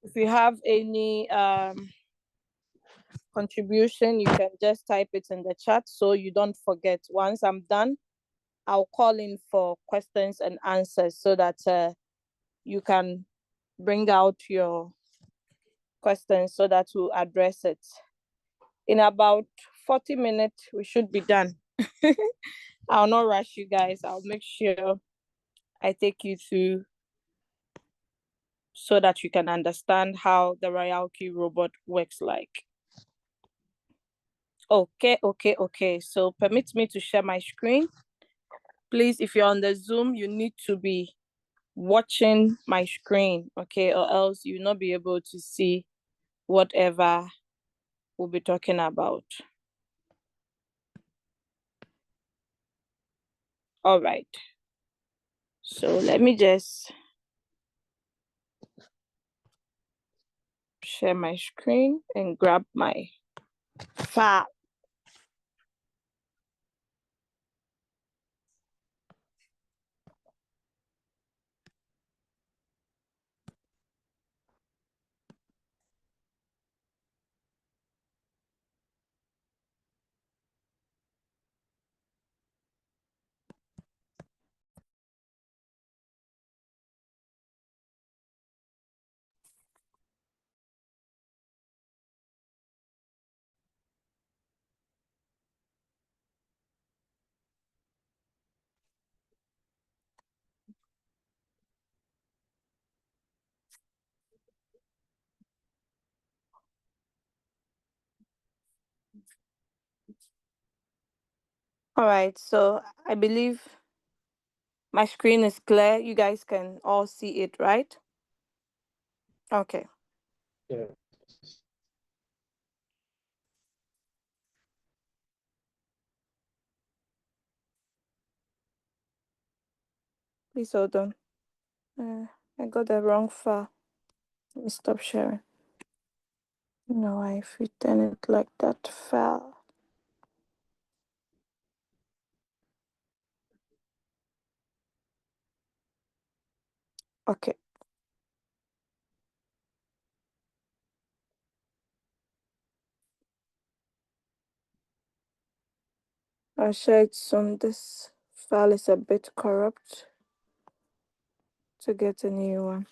If you have any contribution, you can just type it in the chat so you don't forget. Once I'm done, I'll call in for questions and answers so that you can bring out your questions so that we'll address it. In about 40 minutes, we should be done. I'll not rush you guys. I'll make sure I take you through so that you can understand how the RoyalQ robot works like. Okay. So permit me to share my screen. Please, if you're on the Zoom, you need to be watching my screen, okay? Or else you'll not be able to see whatever we'll be talking about. All right. So let me just share my screen and grab my file. All right, so I believe my screen is clear. You guys can all see it, right? Okay. Yeah. Please hold on. I got the wrong file. Let me stop sharing. No, if you turn it like that file. Okay. I'll share it soon. This file is a bit corrupt to get a new one.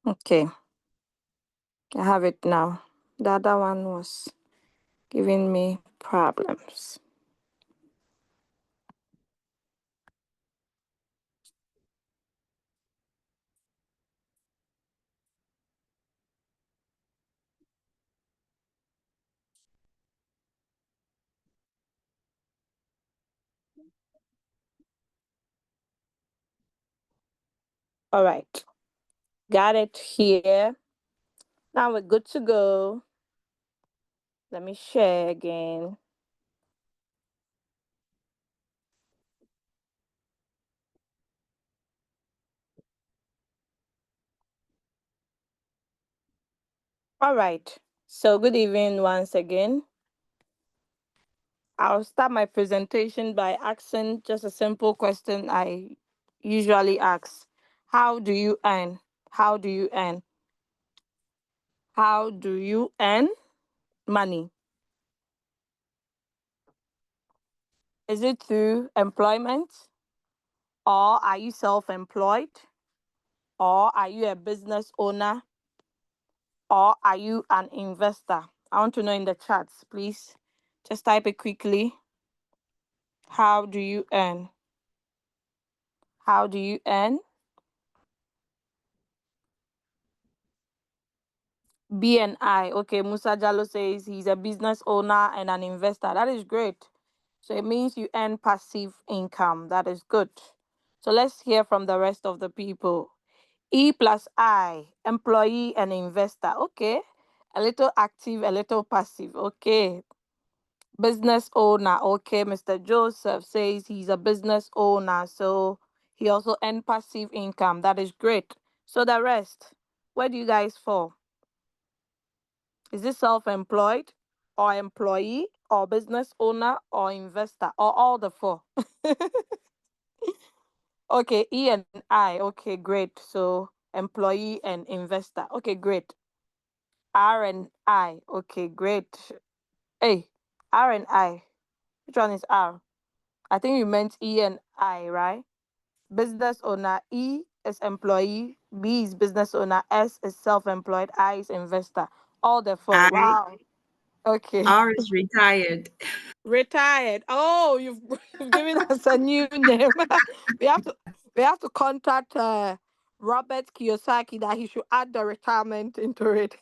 Okay. I have it now. The other one was giving me problems. All right. Got it here. Now we're good to go. Let me share again. All right. So good evening once again. I'll start my presentation by asking just a simple question I usually ask. How do you earn? How do you earn? How do you earn money? Is it through employment? Or are you self-employed? Or are you a business owner? Or are you an investor? I want to know in the chats, please. Just type it quickly. How do you earn? How do you earn? BNI. Okay, Musa Jallo says he's a business owner and an investor. That is great. So it means you earn passive income. That is good. So let's hear from the rest of the people. E plus I, employee and investor. Okay. A little active, a little passive. Okay. Business owner. Okay, Mr. Joseph says he's a business owner, so he also earned passive income. That is great. So the rest, where do you guys fall? Is this self-employed or employee or business owner or investor or all the four? Okay, E and I. Okay, great. So employee and investor. Okay, great. R and I. Okay, great. Hey, R and I. Which one is R? I think you meant E and I, right? Business owner. E is employee. B is business owner. S is self-employed. I is investor. All the four. I Wow. Okay. R is retired. Retired. Oh, you've given us a new name. we have to we have to contact Robert Kiyosaki that he should add the retirement into it.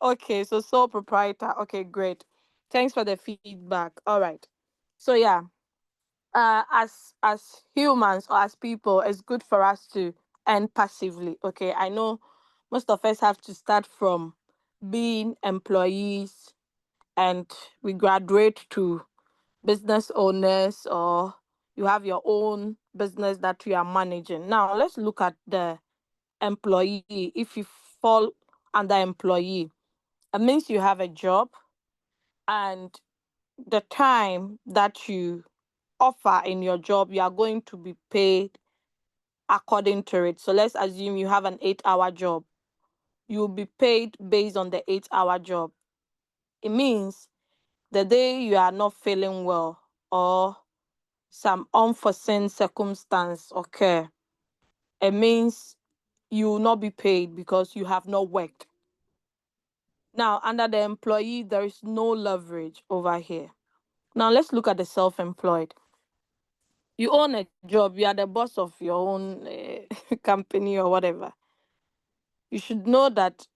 Okay, so sole proprietor. Okay, great. Thanks for the feedback. All right. So yeah, as humans or as people, it's good for us to earn passively. Okay, I know most of us have to start from being employees and we graduate to business owners or you have your own business that you are managing. Now, let's look at the employee. If you fall under employee, it means you have a job and the time that you offer in your job, you are going to be paid according to it. So let's assume you have an 8-hour job. You'll be paid based on the 8-hour job. It means the day you are not feeling well or some unforeseen circumstance occur, it means you will not be paid because you have not worked. Now, under the employee, there is no leverage over here. Now, let's look at the self-employed. You own a job, you are the boss of your own company or whatever. You should know that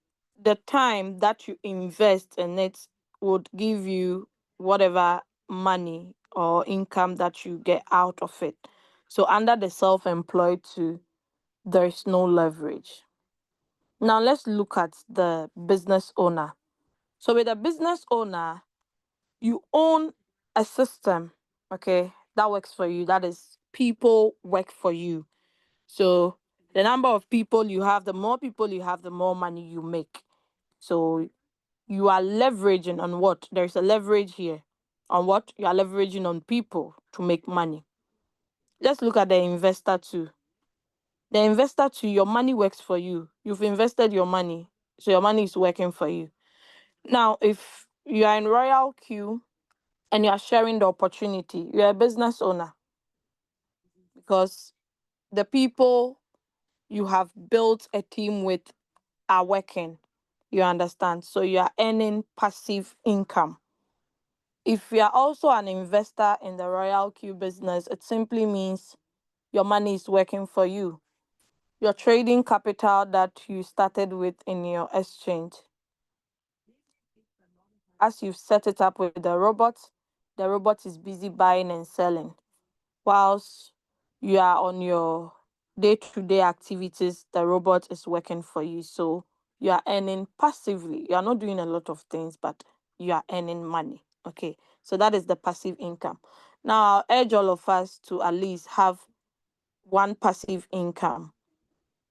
the time that you invest in it would give you whatever money or income that you get out of it. So, under the self-employed, too, there is no leverage. Now let's look at the business owner. So with a business owner, you own a system, okay, that works for you. That is people work for you. So the number of people you have, the more people you have, the more money you make. So you are leveraging on what? There's a leverage here. On what? You are leveraging on people to make money. Let's look at the investor too. The investor too, your money works for you. You've invested your money, so your money is working for you. Now, if you are in RoyalQ and you are sharing the opportunity, you're a business owner because the people you have built a team with are working. You understand? So you are earning passive income. If you are also an investor in the RoyalQ business, it simply means your money is working for you. Your trading capital that you started with in your exchange, as you've set it up with the robot is busy buying and selling. Whilst you are on your day-to-day activities, the robot is working for you. So you are earning passively. You are not doing a lot of things, but you are earning money. Okay. So that is the passive income. Now I'll urge all of us to at least have one passive income.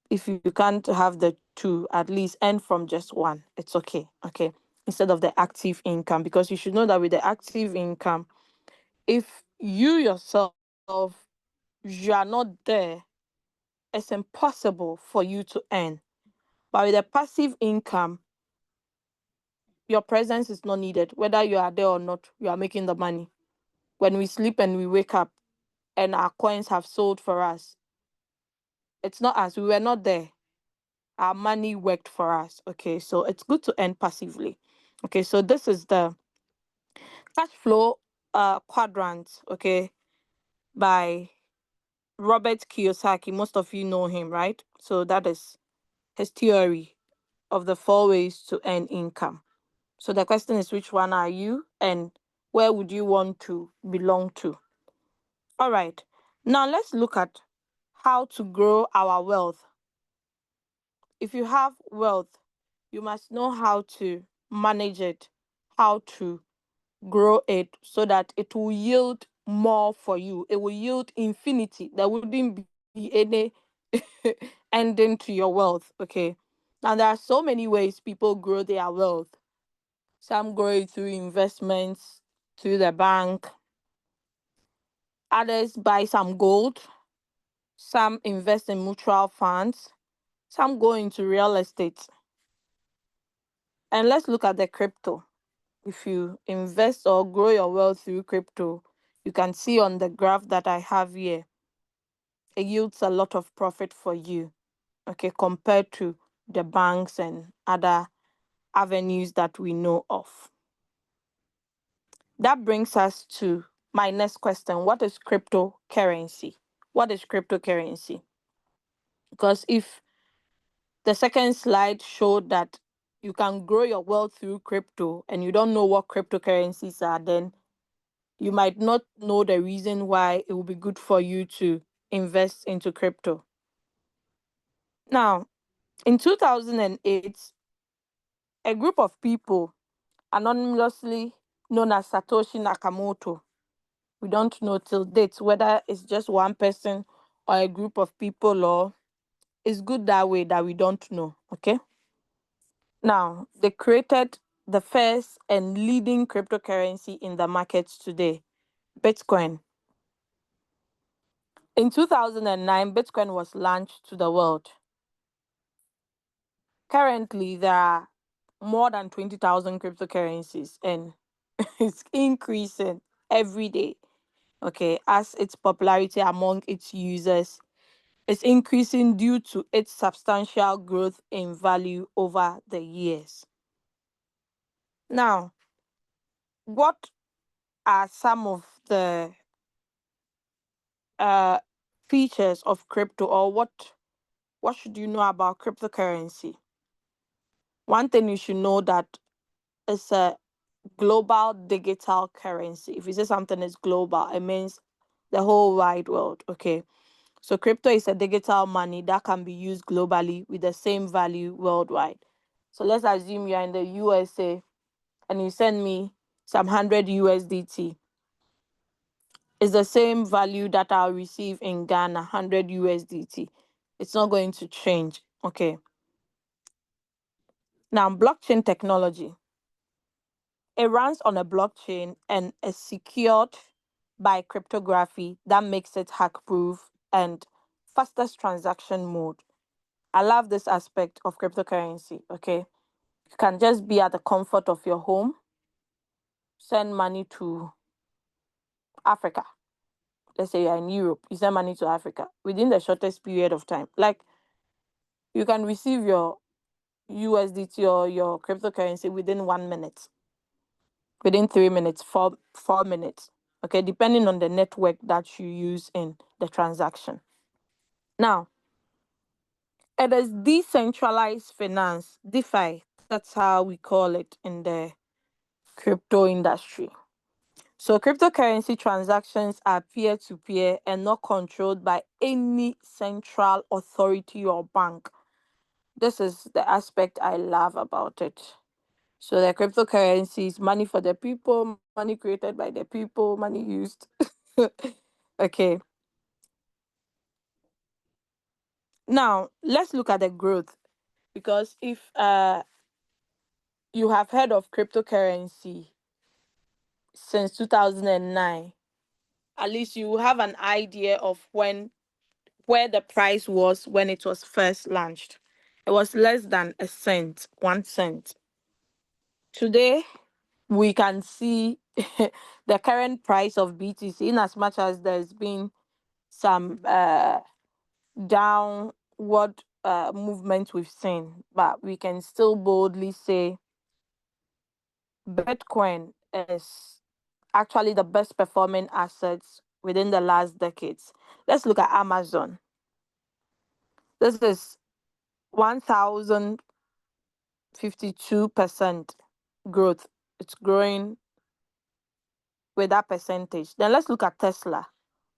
If you can't have the two, at least earn from just one. It's okay. Okay. Instead of the active income, because you should know that with the active income, if you yourself you are not there, it's impossible for you to earn. But with a passive income, your presence is not needed. Whether you are there or not, you are making the money. When we sleep and we wake up and our coins have sold for us, it's not us. We were not there. Our money worked for us. Okay, so it's good to earn passively. Okay, so this is the cash flow quadrant, okay, by Robert Kiyosaki. Most of you know him, right? So that is his theory of the 4 ways to earn income. So the question is, which one are you and where would you want to belong to? All right. Now let's look at how to grow our wealth. If you have wealth, you must know how to manage it, how to grow it so that it will yield more for you. It will yield infinity. There wouldn't be any ending to your wealth. Okay. Now there are so many ways people grow their wealth. Some grow it through investments, through the bank. Others buy some gold. Some invest in mutual funds. Some go into real estate. And let's look at the crypto. If you invest or grow your wealth through crypto, you can see on the graph that I have here, it yields a lot of profit for you, okay, compared to the banks and other avenues that we know of. That brings us to my next question. What is cryptocurrency? What is cryptocurrency? Because if the second slide showed that you can grow your wealth through crypto and you don't know what cryptocurrencies are, then you might not know the reason why it will be good for you to invest into crypto. Now, in 2008, a group of people anonymously known as Satoshi Nakamoto, we don't know till date whether it's just one person or a group of people, or it's good that way that we don't know, okay? Now, they created the first and leading cryptocurrency in the markets today, Bitcoin. In 2009, Bitcoin was launched to the world. Currently, there are more than 20,000 cryptocurrencies, and it's increasing every day. Okay, as its popularity among its users is increasing due to its substantial growth in value over the years. Now, what are some of the uh, features of crypto, or what should you know about cryptocurrency? One thing you should know that it's a global digital currency. If you say something is global, it means the whole wide world. Okay. So crypto is a digital money that can be used globally with the same value worldwide. So let's assume you're in the USA and you send me some 100 USDT. It's the same value that I'll receive in Ghana, 100 USDT. It's not going to change. Okay. Now, blockchain technology. It runs on a blockchain and is secured by cryptography that makes it hack proof and fastest transaction mode. I love this aspect of cryptocurrency. Okay. You can just be at the comfort of your home, send money to Africa. Let's say you're in Europe, you send money to Africa within the shortest period of time. Like, you can receive your USDT or your cryptocurrency within 1 minute, within 3 minutes, 4 minutes. Okay, depending on the network that you use in the transaction. Now, it is decentralized finance, DeFi. That's how we call it in the crypto industry. So cryptocurrency transactions are peer-to-peer and not controlled by any central authority or bank. This is the aspect I love about it. So the cryptocurrency is money for the people, money created by the people, money used. Okay. Now let's look at the growth, because if you have heard of cryptocurrency since 2009, at least you will have an idea of where the price was when it was first launched. It was less than a cent, 1 cent. Today, we can see the current price of BTC, in as much as there's been some downward movement we've seen, but we can still boldly say Bitcoin is actually the best performing assets within the last decades. Let's look at Amazon. This is 1,052% growth. It's growing with that percentage. Then let's look at Tesla,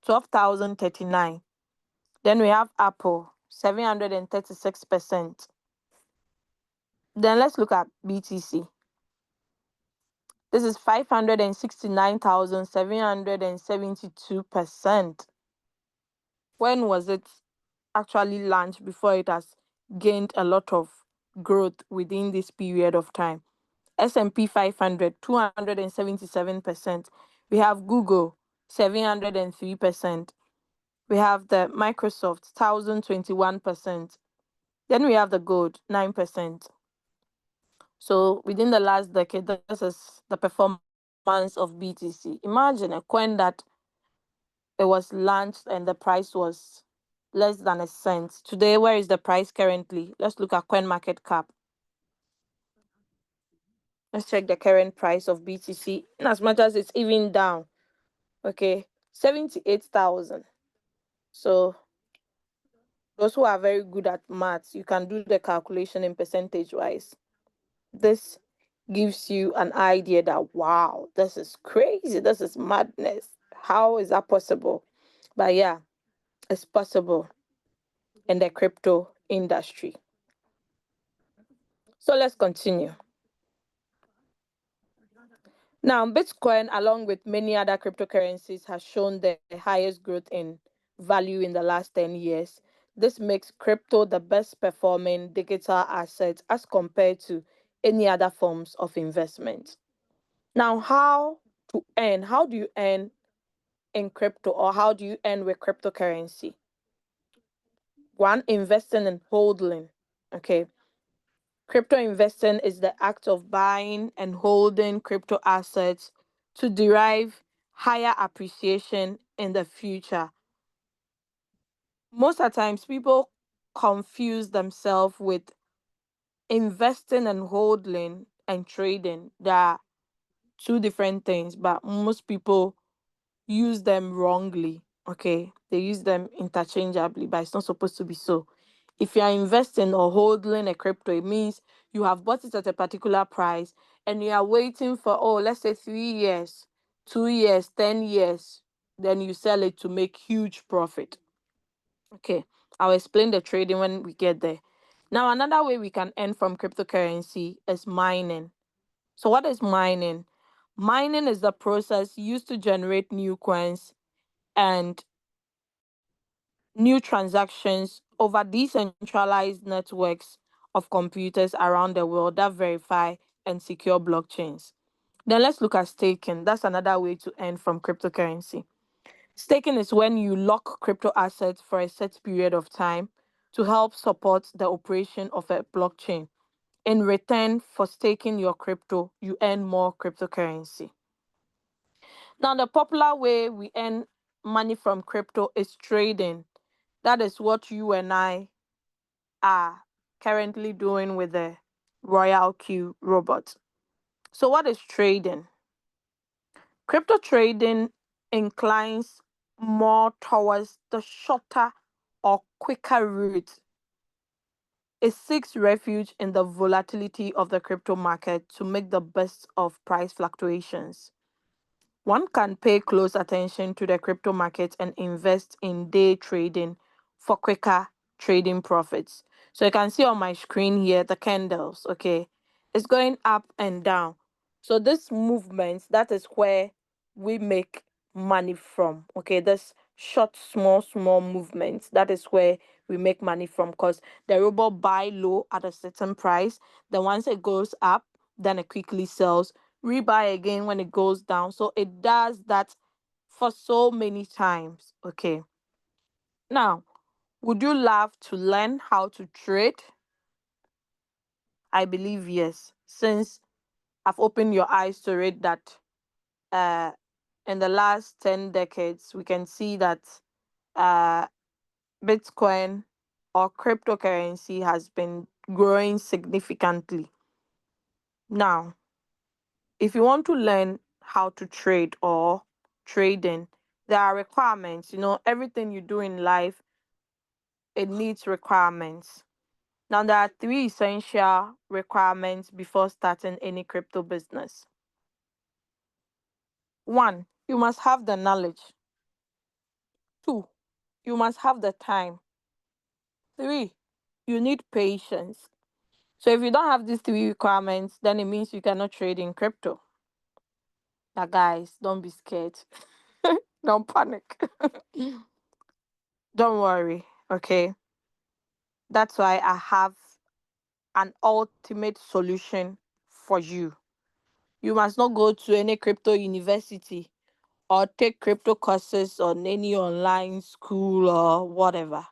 12,039. Then we have Apple, 736%. Then let's look at BTC. This is 569,772%. When was it actually launched before it has gained a lot of growth within this period of time? S&P 500, 277%. We have Google, 703%. We have the Microsoft, 1,021%. Then we have the gold, 9%. So within the last decade, this is the performance of BTC. Imagine a coin that it was launched and the price was less than a cent. Today, where is the price currently? Let's look at coin market cap. Let's check the current price of BTC. In as much as it's even down, okay, 78,000. So those who are very good at maths, you can do the calculation in percentage wise. This gives you an idea that, wow, this is crazy. This is madness. How is that possible? But yeah, it's possible in the crypto industry. So let's continue. Now, Bitcoin, along with many other cryptocurrencies, has shown the highest growth in value in the last 10 years. This makes crypto the best performing digital asset as compared to any other forms of investment. Now, how to earn? How do you earn in crypto, or how do you earn with cryptocurrency? One, investing and holding. Okay. Crypto investing is the act of buying and holding crypto assets to derive higher appreciation in the future. Most of the times, people confuse themselves with investing and holding and trading. They are two different things, but most people use them wrongly. Okay, they use them interchangeably, but it's not supposed to be so. If you are investing or holding a crypto, it means you have bought it at a particular price and you are waiting for, oh, let's say 3 years, 2 years, 10 years, then you sell it to make huge profit. Okay, I'll explain the trading when we get there. Now, another way we can earn from cryptocurrency is mining. So, what is mining? Mining is the process used to generate new coins and new transactions over decentralized networks of computers around the world that verify and secure blockchains. Then let's look at staking. That's another way to earn from cryptocurrency. Staking is when you lock crypto assets for a set period of time to help support the operation of a blockchain. In return for staking your crypto, you earn more cryptocurrency. Now, the popular way we earn money from crypto is trading. That is what you and I are currently doing with the RoyalQ robot. So, what is trading? Crypto trading inclines more towards the shorter or quicker route. It seeks refuge in the volatility of the crypto market to make the best of price fluctuations. One can pay close attention to the crypto market and invest in day trading for quicker trading profits. So you can see on my screen here the candles, okay? It's going up and down. So this movement, that is where we make money from, okay? This short, small movements, that is where we make money from, because the robot buy low at a certain price. Then once it goes up, then it quickly sells, rebuy again when it goes down. So it does that for so many times. Okay. Now, would you love to learn how to trade? I believe yes, since I've opened your eyes to it that uh in the last 10 decades we can see that uh Bitcoin or cryptocurrency has been growing significantly. Now, if you want to learn how to trade or trading, there are requirements. Everything you do in life, it needs requirements. Now, there are three essential requirements before starting any crypto business. One, you must have the knowledge. Two, you must have the time. Three, you need patience. So if you don't have these three requirements, then it means you cannot trade in crypto. Now, guys, don't be scared. Don't panic. Don't worry. Okay. That's why I have an ultimate solution for you. You must not go to any crypto university or take crypto courses on any online school or whatever.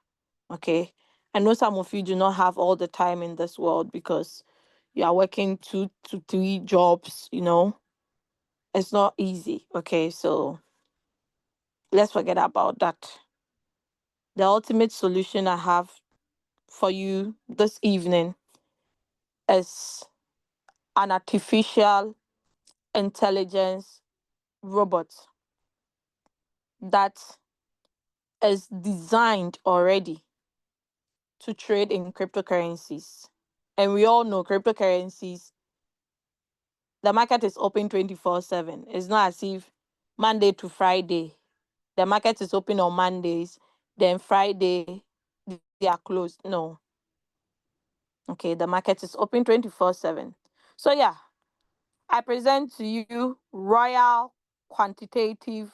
Okay. I know some of you do not have all the time in this world because you are working 2 to 3 jobs. It's not easy. Okay. So let's forget about that. The ultimate solution I have for you this evening is an artificial intelligence robot that is designed already to trade in cryptocurrencies. And we all know cryptocurrencies, the market is open 24/7. It's not as if Monday to Friday, the market is open on Mondays, then Friday, they are closed. No. Okay, the market is open 24/7. So, yeah, I present to you Royal Quantitative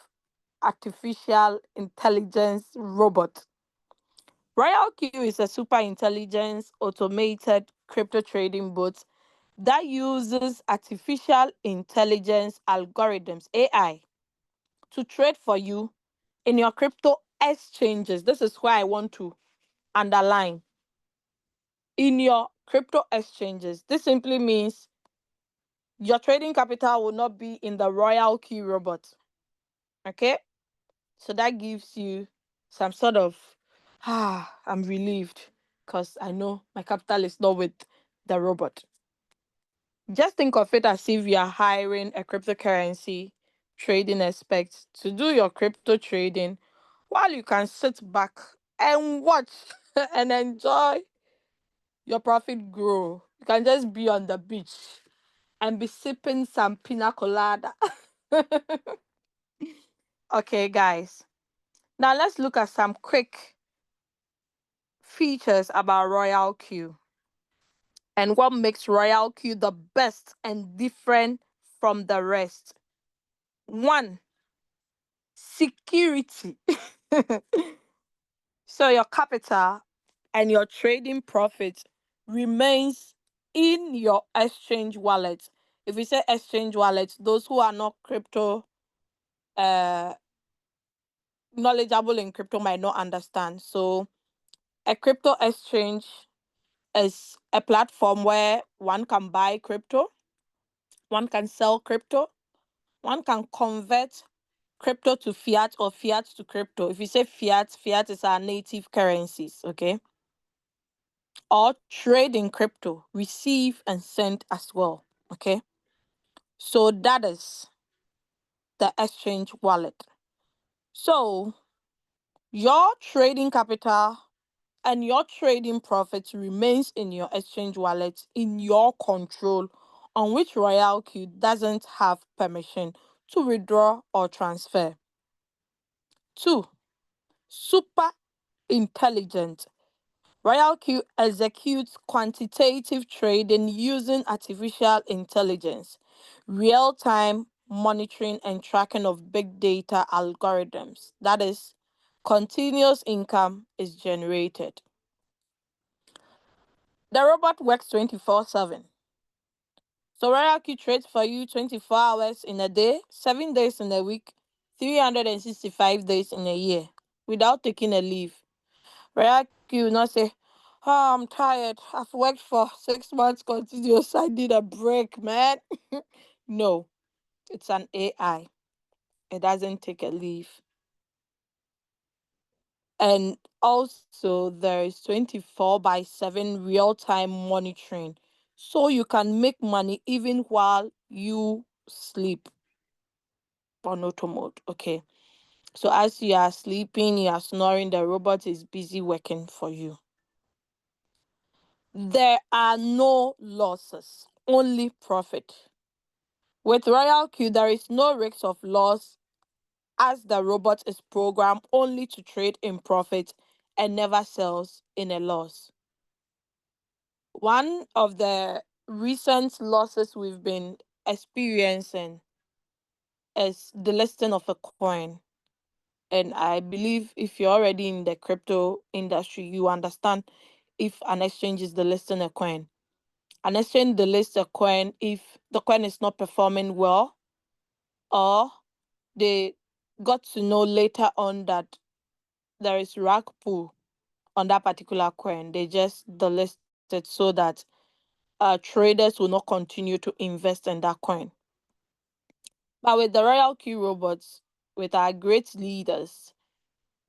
Artificial Intelligence Robot. RoyalQ is a super intelligence automated crypto trading bot that uses artificial intelligence algorithms, AI, to trade for you in your crypto exchanges. This is why I want to underline in your crypto exchanges. This simply means your trading capital will not be in the RoyalQ robot. Okay? So that gives you some sort of, I'm relieved because I know my capital is not with the robot. Just think of it as if you are hiring a cryptocurrency trading expert to do your crypto trading while you can sit back and watch and enjoy your profit grow. You can just be on the beach and be sipping some pina colada. Okay, guys. Now let's look at some quick features about RoyalQ and what makes RoyalQ the best and different from the rest. One, security. So your capital and your trading profit remains in your exchange wallet. If we say exchange wallet, those who are not crypto uh knowledgeable in crypto might not understand. So a crypto exchange is a platform where one can buy crypto, one can sell crypto, one can convert crypto to fiat or fiat to crypto. If you say fiat, fiat is our native currencies, okay? Or trade in crypto, receive and send as well, okay? So that is the exchange wallet. So your trading capital and your trading profits remains in your exchange wallet in your control, on which RoyalQ doesn't have permission to withdraw or transfer. Two, super intelligent. RoyalQ executes quantitative trading using artificial intelligence, real-time monitoring and tracking of big data algorithms. That is, continuous income is generated. The robot works 24/7. So RoyalQ trades for you 24 hours in a day, 7 days in a week, 365 days in a year without taking a leave. RoyalQ will not say, "Oh, I'm tired. I've worked for 6 months continuous. I need a break, man." No, it's an AI. It doesn't take a leave. And also, there is 24/7 real time monitoring. So you can make money even while you sleep on auto mode. Okay. So as you are sleeping, you are snoring, the robot is busy working for you. There are no losses, only profit. With RoyalQ, there is no risk of loss as the robot is programmed only to trade in profit and never sells in a loss. One of the recent losses we've been experiencing is the listing of a coin. And I believe if you're already in the crypto industry, you understand if an exchange is the listing a coin. An exchange delists a coin if the coin is not performing well, or they got to know later on that there is rug pull on that particular coin. They just delist it so that traders will not continue to invest in that coin. But with the RoyalQ robots, with our great leaders,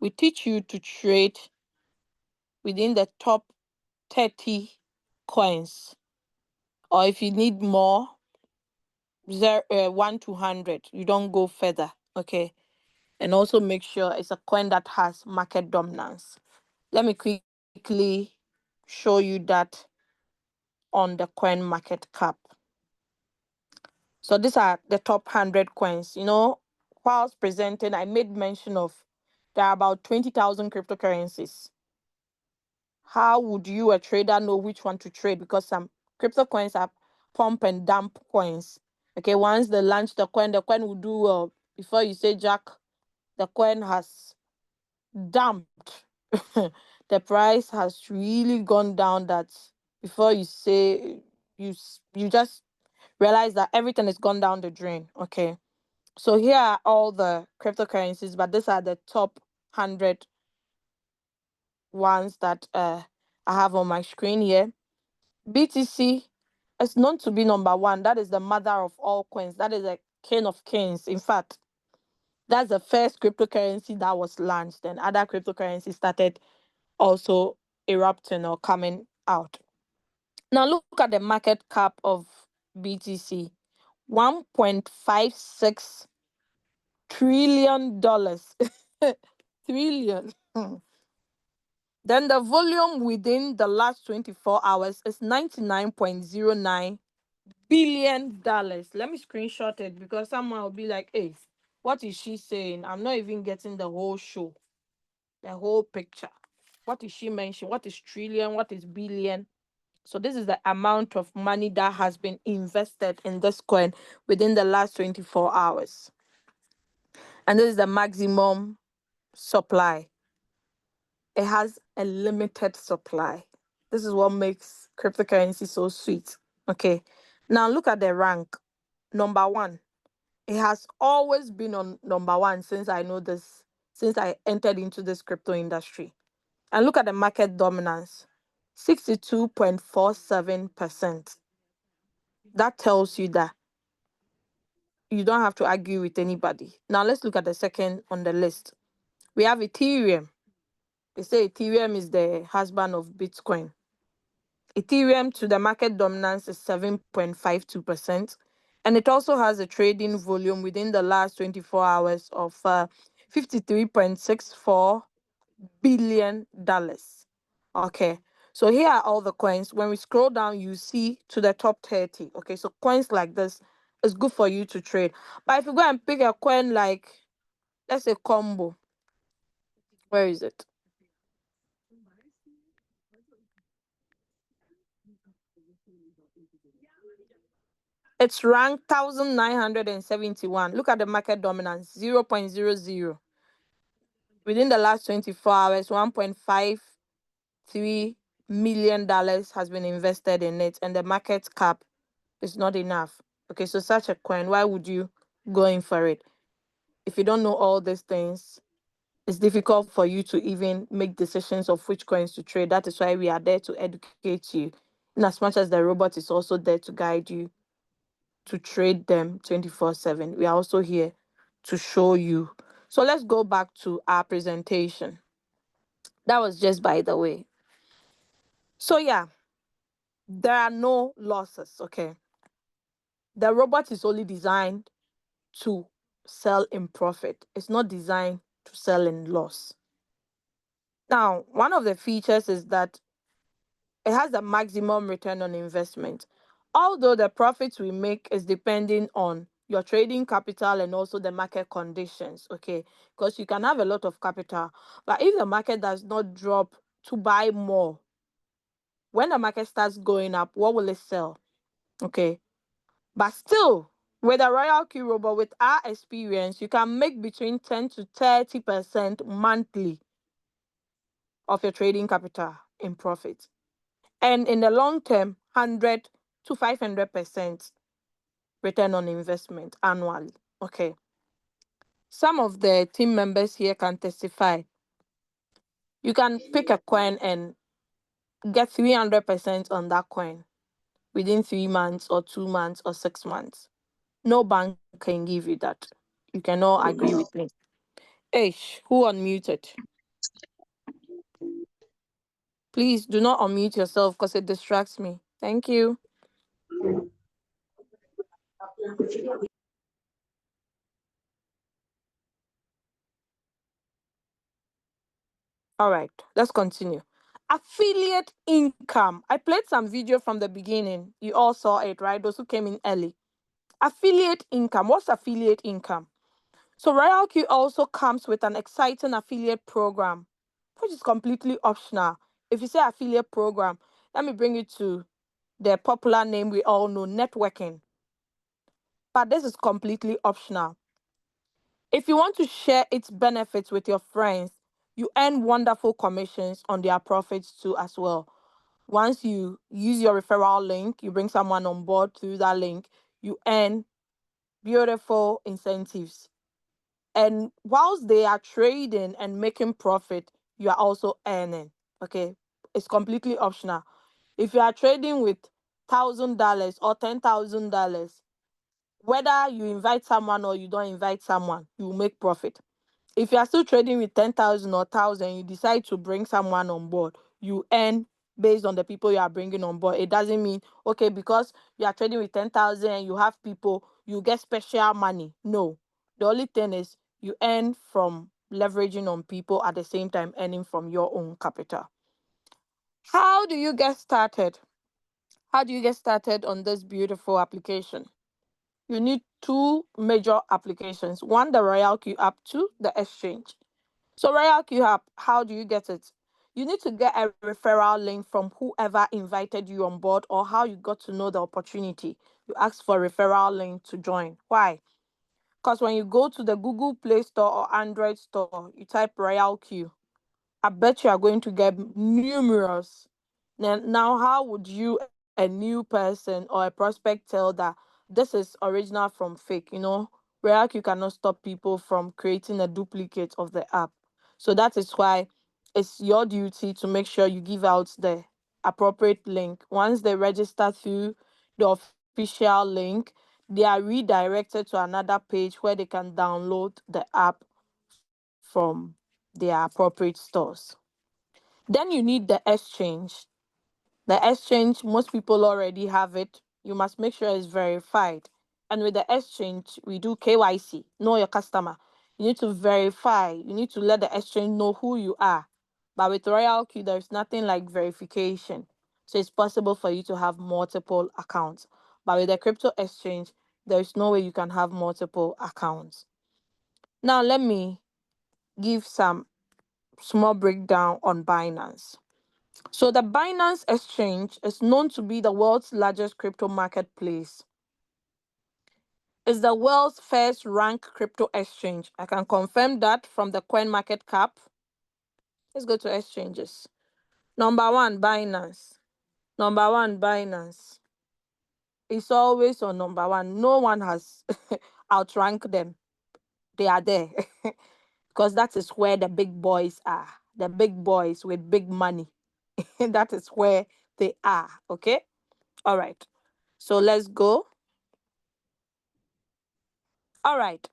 we teach you to trade within the top 30 coins. Or if you need more, 1 to 100, you don't go further. Okay. And also make sure it's a coin that has market dominance. Let me quickly show you that on the coin market cap. So these are the top 100 coins. Whilst presenting, I made mention of there are about 20,000 cryptocurrencies. How would you, a trader, know which one to trade? Because some crypto coins are pump and dump coins. Okay, once they launch the coin will do well. Before you say Jack, the coin has dumped. The price has really gone down that before you say you just realize that everything has gone down the drain. Okay. So here are all the cryptocurrencies, but these are the top 100 ones that I have on my screen here. BTC is known to be number one. That is the mother of all coins. That is a king of kings. In fact, that's the first cryptocurrency that was launched, and other cryptocurrencies started also erupting or coming out. Now look at the market cap of BTC. $1.56 trillion. Trillion. Then the volume within the last 24 hours is $99.09 billion. Let me screenshot it because someone will be like, hey, what is she saying? I'm not even getting the whole show, the whole picture. What is she mentioning? What is trillion? What is billion? So this is the amount of money that has been invested in this coin within the last 24 hours. And this is the maximum supply. It has a limited supply. This is what makes cryptocurrency so sweet. Okay. Now look at the rank. Number one. It has always been on number one since I know this, since I entered into this crypto industry. And look at the market dominance. 62.47%. That tells you that you don't have to argue with anybody. Now let's look at the second on the list. We have Ethereum. They say Ethereum is the husband of Bitcoin. Ethereum to the market dominance is 7.52%. And it also has a trading volume within the last 24 hours of $53.64 billion. Okay. So here are all the coins. When we scroll down, you see to the top 30. Okay. So coins like this is good for you to trade. But if you go and pick a coin like, let's say, Combo, where is it? It's ranked 1971. Look at the market dominance, 0.00. Within the last 24 hours, $1.53 million has been invested in it, and the market cap is not enough. Okay, so such a coin, why would you go in for it? If you don't know all these things, it's difficult for you to even make decisions of which coins to trade. That is why we are there to educate you. In as much as the robot is also there to guide you to trade them 24/7, we are also here to show you. So let's go back to our presentation. That was just by the way. So yeah, there are no losses, okay? The robot is only designed to sell in profit. It's not designed to sell in loss. Now, one of the features is that it has a maximum return on investment. Although the profits we make is depending on your trading capital and also the market conditions, okay? Because you can have a lot of capital, but if the market does not drop to buy more, when the market starts going up, what will it sell? Okay. But still, With a RoyalQ robot, with our experience, you can make between 10 to 30% monthly of your trading capital in profit. And in the long term, 100 to 500% return on investment annually. Okay. Some of the team members here can testify. You can pick a coin and get 300% on that coin within 3 months or 2 months or 6 months. No bank can give you that. You cannot agree with me. Ish, who unmuted? Please do not unmute yourself because it distracts me. Thank you. All right, let's continue. Affiliate income. I played some video from the beginning. You all saw it, right? Those who came in early. Affiliate income. What's affiliate income? So RoyalQ also comes with an exciting affiliate program, which is completely optional. If you say affiliate program, let me bring you to the popular name we all know, networking. But this is completely optional. If you want to share its benefits with your friends, you earn wonderful commissions on their profits too as well. Once you use your referral link, you bring someone on board through that link, you earn beautiful incentives. And whilst they are trading and making profit, you are also earning. Okay. It's completely optional. If you are trading with $1,000 or $10,000, whether you invite someone or you don't invite someone, you will make profit. If you are still trading with 10,000 or 1,000, you decide to bring someone on board, you earn based on the people you are bringing on board. It doesn't mean, okay, because you are trading with 10,000 and you have people, you get special money. No. The only thing is you earn from leveraging on people at the same time earning from your own capital. How do you get started? How do you get started on this beautiful application? You need two major applications. One, the RoyalQ app, two, the exchange. So RoyalQ app, how do you get it? You need to get a referral link from whoever invited you on board or how you got to know the opportunity. You ask for a referral link to join. Why? Because when you go to the Google Play Store or Android Store, you type RoyalQ, I bet you are going to get numerous. Now, how would you, a new person or a prospect, tell that this is original from fake? RoyalQ cannot stop people from creating a duplicate of the app. So that is why it's your duty to make sure you give out the appropriate link. Once they register through the official link, they are redirected to another page where they can download the app from their appropriate stores. Then you need the exchange. The exchange, most people already have it. You must make sure it's verified. And with the exchange, we do KYC, know your customer. You need to verify. You need to let the exchange know who you are. But with RoyalQ, there's nothing like verification. So it's possible for you to have multiple accounts. But with the crypto exchange, there's no way you can have multiple accounts. Now, let me give some small breakdown on Binance. So the Binance exchange is known to be the world's largest crypto marketplace. It's the world's first ranked crypto exchange. I can confirm that from the coin market cap. Let's go to exchanges. Number one, Binance. Number one, Binance. It's always on number one. No one has outranked them. They are there because that is where the big boys are. The big boys with big money. That is where they are. Okay. All right. So let's go. All right.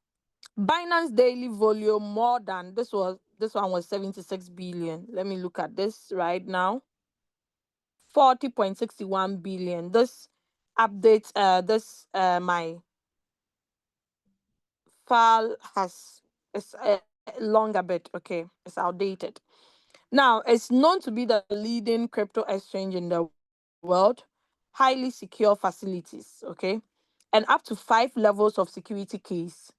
Binance daily volume more than this one was 76 billion. Let me look at this right now. 40.61 billion. This updates my file has it's long a bit, okay? It's outdated. Now, it's known to be the leading crypto exchange in the world, highly secure facilities, okay? And up to 5 levels of security keys.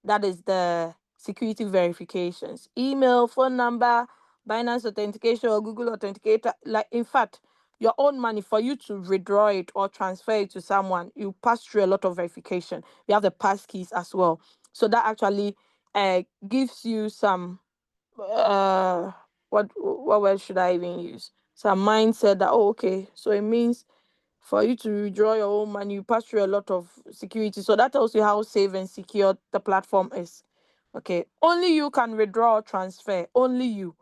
That is the security verifications. Email, phone number, Binance authentication or Google authenticator. Like, in fact, your own money, for you to withdraw it or transfer it to someone, you pass through a lot of verification. You have the pass keys as well. So that actually gives you some what word should I even use? Some mindset that, oh, okay, so it means for you to withdraw your own money, you pass through a lot of security. So that tells you how safe and secure the platform is. Okay, only you can withdraw or transfer. Only you.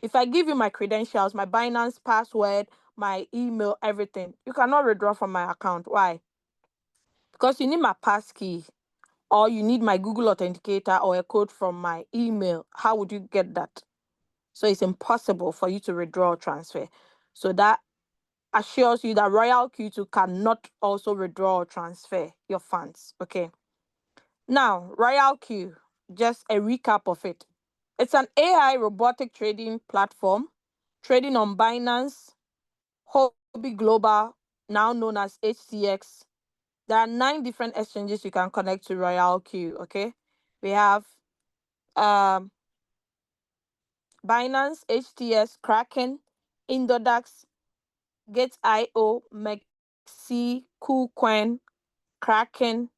If I give you my credentials, my Binance password, my email, everything, you cannot withdraw from my account. Why? Because you need my pass key, or you need my Google Authenticator or a code from my email. How would you get that? So it's impossible for you to withdraw or transfer. So that assures you that RoyalQ2 cannot also withdraw or transfer your funds. Okay. Now, RoyalQ, just a recap of it. It's an AI robotic trading platform trading on Binance, Hobby Global, now known as HTX. There are 9 different exchanges you can connect to RoyalQ. Okay. We have um, Binance, HTS, Kraken, Indodax, Gate.io, Maxi, KuCoin, Kraken,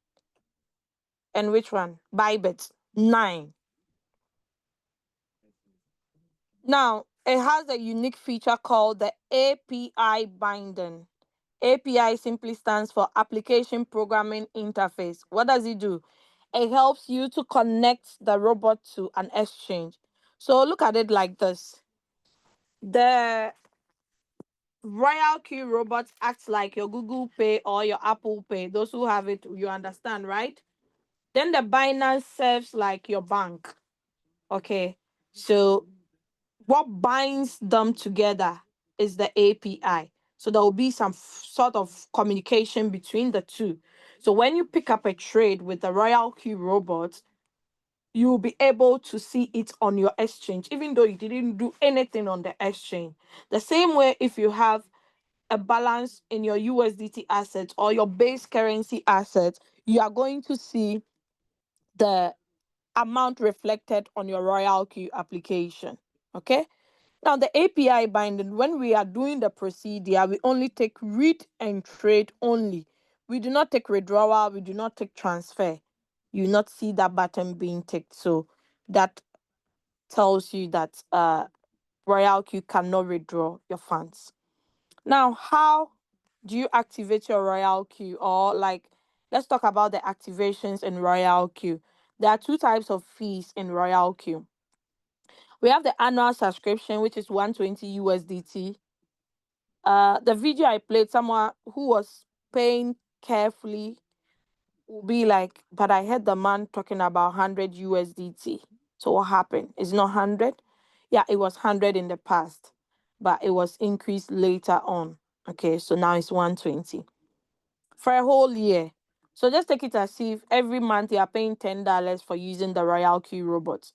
and which one? Bybit. 9. Now, it has a unique feature called the API binding. API simply stands for Application Programming Interface. What does it do? It helps you to connect the robot to an exchange. So look at it like this. The RoyalQ robot acts like your Google Pay or your Apple Pay. Those who have it, you understand, right? Then the Binance serves like your bank. Okay. So what binds them together is the API. So there will be some sort of communication between the two. So when you pick up a trade with the RoyalQ robot, you will be able to see it on your exchange, even though you didn't do anything on the exchange. The same way, if you have a balance in your USDT assets or your base currency assets, you are going to see the amount reflected on your RoyalQ application. Okay. Now, the API binding, when we are doing the procedure, we only take read and trade only. We do not take withdrawal, we do not take transfer. You will not see that button being ticked. So that tells you that RoyalQ cannot withdraw your funds. Now, how do you activate your RoyalQ? Or like, let's talk about the activations in RoyalQ. There are 2 types of fees in RoyalQ. We have the annual subscription, which is 120 USDT. The video I played, someone who was paying carefully will be like, but I heard the man talking about 100 USDT. So what happened? It's not 100. Yeah, it was 100 in the past, but it was increased later on. Okay, so now it's 120 for a whole year. So just take it as if every month you are paying $10 for using the RoyalQ robot.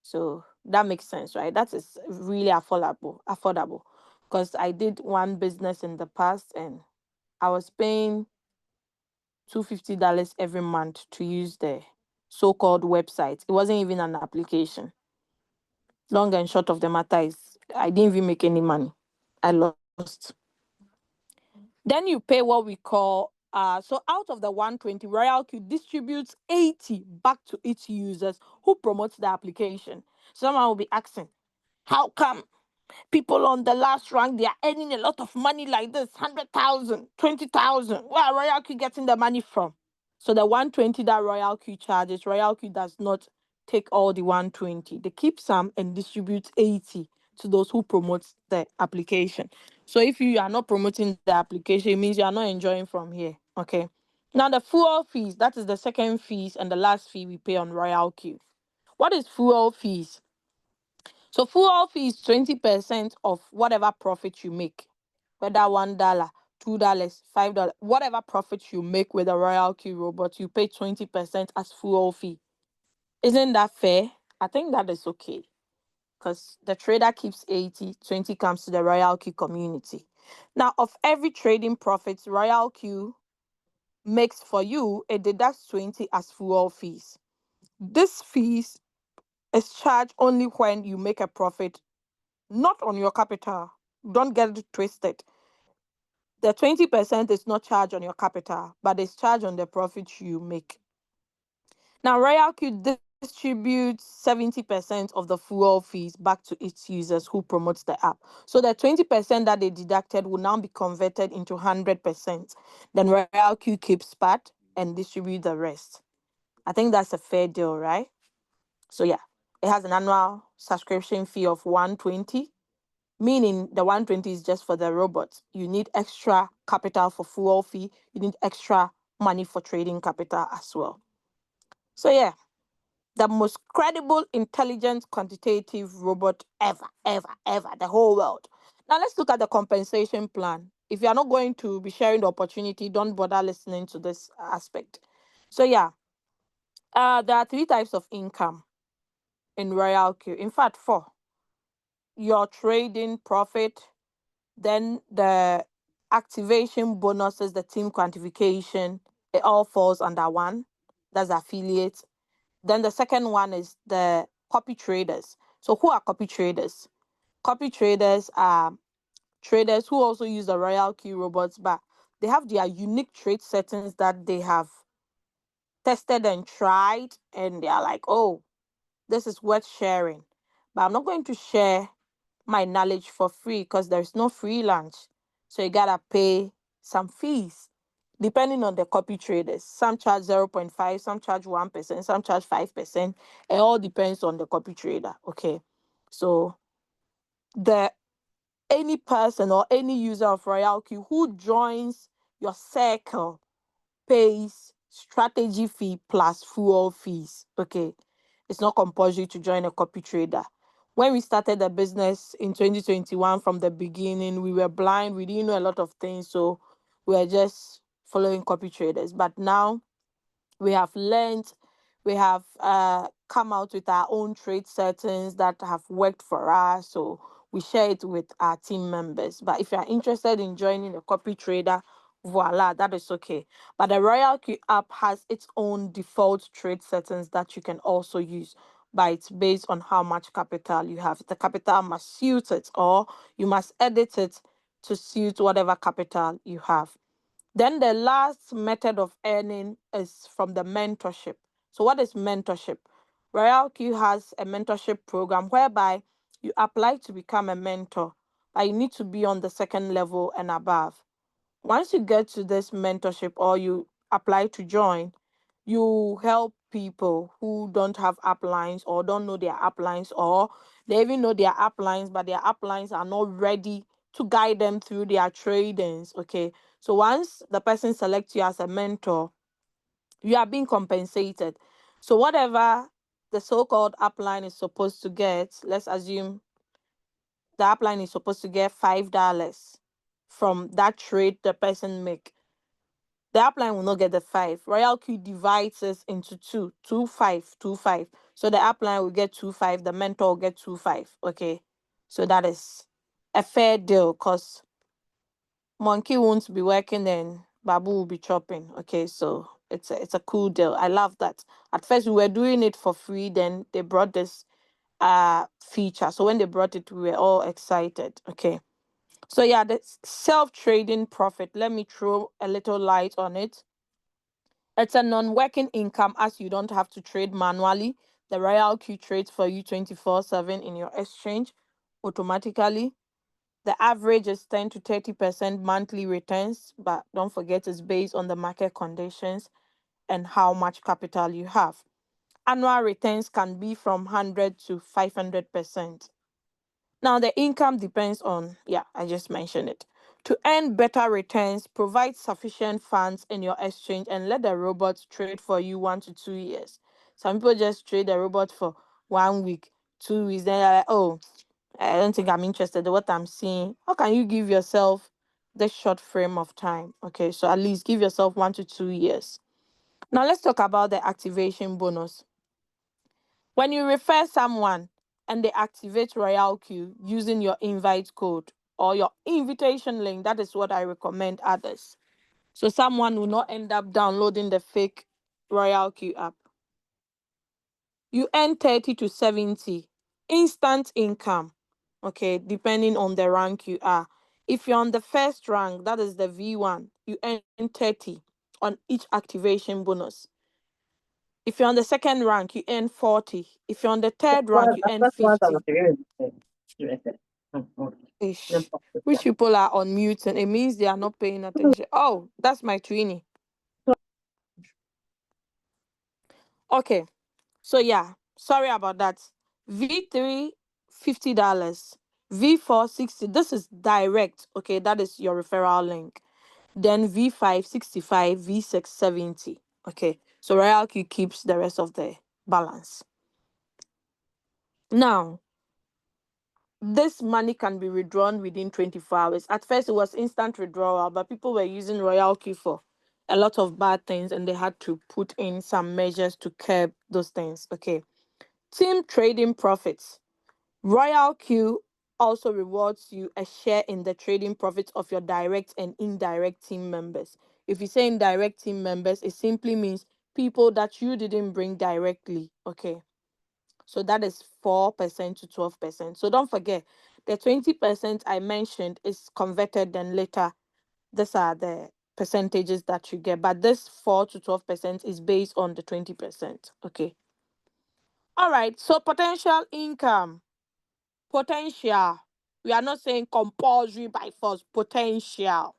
So that makes sense, right? That is really affordable. Because I did one business in the past and I was paying $250 every month to use the so-called website. It wasn't even an application. Long and short of the matter is I didn't even make any money. I lost. Then you pay what we call so out of the 120, RoyalQ distributes 80 back to its users who promotes the application. Someone will be asking, how come people on the last rank, they are earning a lot of money like this, 100,000, 20,000? Where are RoyalQ getting the money from? So the 120 that RoyalQ charges, RoyalQ does not take all the 120. They keep some and distribute 80 to those who promote the application. So if you are not promoting the application, it means you are not enjoying from here. Okay. Now the fuel fees, that is the second fees and the last fee we pay on RoyalQ. What is fuel fees? So fuel fee is 20% of whatever profit you make, whether $1, $2, $5, whatever profit you make with a RoyalQ robot, you pay 20% as fuel fee. Isn't that fair? I think that is okay because the trader keeps 80, 20 comes to the RoyalQ community. Now, of every trading profits RoyalQ makes for you, it deducts 20 as fuel fees. This fees is charged only when you make a profit, not on your capital. Don't get it twisted. The 20% is not charged on your capital, but it's charged on the profit you make. Now, RoyalQ distributes 70% of the fuel fees back to its users who promotes the app. So the 20% that they deducted will now be converted into 100%. Then RoyalQ keeps part and distribute the rest. I think that's a fair deal, right? So yeah, it has an annual subscription fee of 120, meaning the 120 is just for the robots. You need extra capital for fuel fee. You need extra money for trading capital as well. So yeah, the most credible, intelligent, quantitative robot ever, ever, ever, the whole world. Now let's look at the compensation plan. If you are not going to be sharing the opportunity, don't bother listening to this aspect. So yeah, there are three types of income in RoyalQ. In fact, four. Your trading profit, then the activation bonuses, the team quantification, it all falls under one. That's affiliates. Then the second one is the copy traders. So who are copy traders? Copy traders are traders who also use the RoyalQ robots, but they have their unique trade settings that they have tested and tried, and they are like, oh, this is worth sharing. But I'm not going to share my knowledge for free because there's no free lunch. So you gotta pay some fees depending on the copy traders. Some charge 0.5, some charge 1%, some charge 5%. It all depends on the copy trader. Okay. So the any person or any user of RoyalQ who joins your circle pays strategy fee plus fuel fees. Okay. It's not compulsory to join a copy trader. When we started the business in 2021, from the beginning, we were blind. We didn't know a lot of things. So we were just following copy traders. But now we have learned, we have come out with our own trade settings that have worked for us. So we share it with our team members. But if you are interested in joining a copy trader, voila, that is okay. But the RoyalQ app has its own default trade settings that you can also use. But it's based on how much capital you have. The capital must suit it, or you must edit it to suit whatever capital you have. Then the last method of earning is from the mentorship. So what is mentorship? RoyalQ has a mentorship program whereby you apply to become a mentor, but you need to be on the second level and above. Once you get to this mentorship or you apply to join, you help people who don't have uplines or don't know their uplines, or they even know their uplines, but their uplines are not ready to guide them through their tradings. Okay. So once the person selects you as a mentor, you are being compensated. So whatever the so-called upline is supposed to get, let's assume the upline is supposed to get $5 from that trade the person make. The upline will not get the five. RoyalQ divides it into two, two five, two five. So the upline will get 2.5, the mentor will get 2.5. Okay. So that is a fair deal because monkey won't be working and babu will be chopping. Okay, so it's a cool deal. I love that. At first we were doing it for free, then they brought this feature. So when they brought it, we were all excited. Okay. So yeah, the self-trading profit. Let me throw a little light on it. It's a non-working income as you don't have to trade manually. The RoyalQ trades for you 24/7 in your exchange automatically. The average is 10 to 30% monthly returns, but don't forget it's based on the market conditions and how much capital you have. Annual returns can be from 100 to 500%. Now, the income depends on, yeah, I just mentioned it. To earn better returns, provide sufficient funds in your exchange and let the robots trade for you 1 to 2 years. Some people just trade the robot for 1 week, 2 weeks, then they're like, oh, I don't think I'm interested in what I'm seeing. How can you give yourself this short frame of time? Okay, so at least give yourself 1 to 2 years. Now let's talk about the activation bonus. When you refer someone and they activate RoyalQ using your invite code or your invitation link, that is what I recommend others. So someone will not end up downloading the fake RoyalQ app. You earn 30 to 70 instant income, okay, depending on the rank you are. If you're on the first rank, that is the V1, you earn 30 on each activation bonus. If you're on the second rank, you earn 40. If you're on the third rank, you earn 50. Ish. Which people are on mute and it means they are not paying attention. Oh, that's my Twinnie. Okay. So yeah, sorry about that. V3 $50. V4 60. This is direct. Okay, that is your referral link. Then V5 65, V6 70. Okay. So RoyalQ keeps the rest of the balance. Now, this money can be withdrawn within 24 hours. At first, it was instant withdrawal, but people were using RoyalQ for a lot of bad things and they had to put in some measures to curb those things. Okay. Team trading profits. RoyalQ also rewards you a share in the trading profits of your direct and indirect team members. If you say indirect team members, it simply means people that you didn't bring directly. Okay. So that is 4% to 12%. So don't forget, the 20% I mentioned is converted, then later, these are the percentages that you get. But this 4 to 12% is based on the 20%. Okay. All right. So potential income. Potential. We are not saying compulsory by force, potential.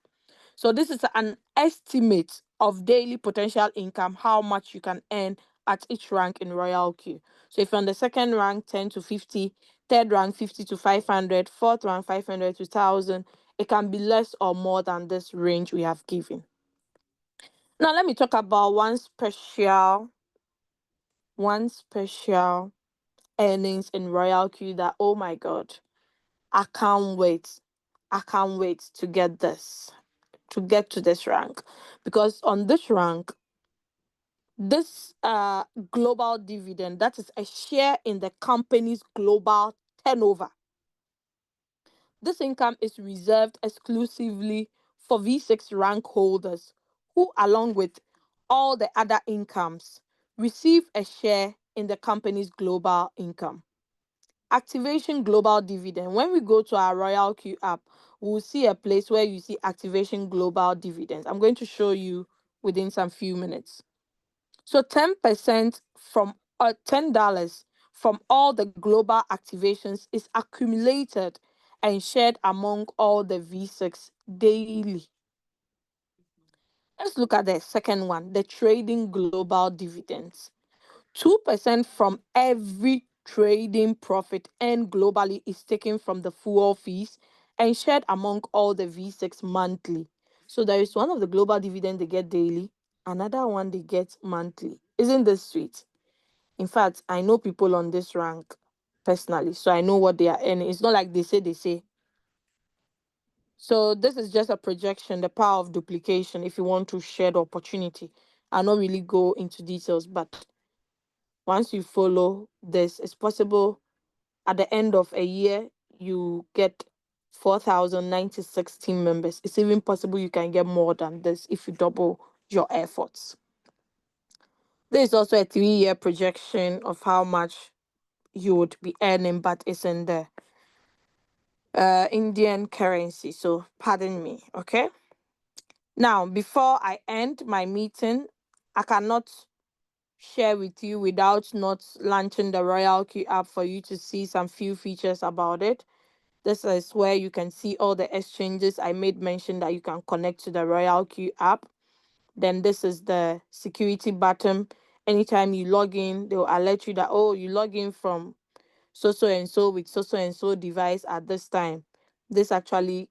So this is an estimate of daily potential income, how much you can earn at each rank in RoyalQ. So if you're on the second rank, 10 to 50, third rank, 50 to 500, fourth rank, 500 to 1,000, it can be less or more than this range we have given. Now let me talk about one special earnings in RoyalQ that, oh my God, I can't wait. I can't wait to get this, to get to this rank. Because on this rank, this global dividend, that is a share in the company's global turnover. This income is reserved exclusively for V6 rank holders who, along with all the other incomes, receive a share in the company's global income. Activation global dividend. When we go to our RoyalQ app, we'll see a place where you see activation global dividends. I'm going to show you within some few minutes. So 10% from $10 from all the global activations is accumulated and shared among all the V6 daily. Let's look at the second one, the trading global dividends. 2% from every trading profit earned globally is taken from the fuel fees and shared among all the V6 monthly. So there is one of the global dividend they get daily, another one they get monthly. Isn't this sweet? In fact, I know people on this rank personally, so I know what they are earning. It's not like they say. So this is just a projection, the power of duplication if you want to share the opportunity. I'll not really go into details, but once you follow this, it's possible at the end of a year you get 4,096 team members. It's even possible you can get more than this if you double your efforts. There is also a 3-year projection of how much you would be earning, but it's in the Indian currency. So pardon me, okay? Now, before I end my meeting, I cannot share with you without not launching the RoyalQ app for you to see some few features about it. This is where you can see all the exchanges. I made mention that you can connect to the RoyalQ app. Then this is the security button. Anytime you log in, they'll alert you that, oh, you log in from so and so with so and so device at this time. This actually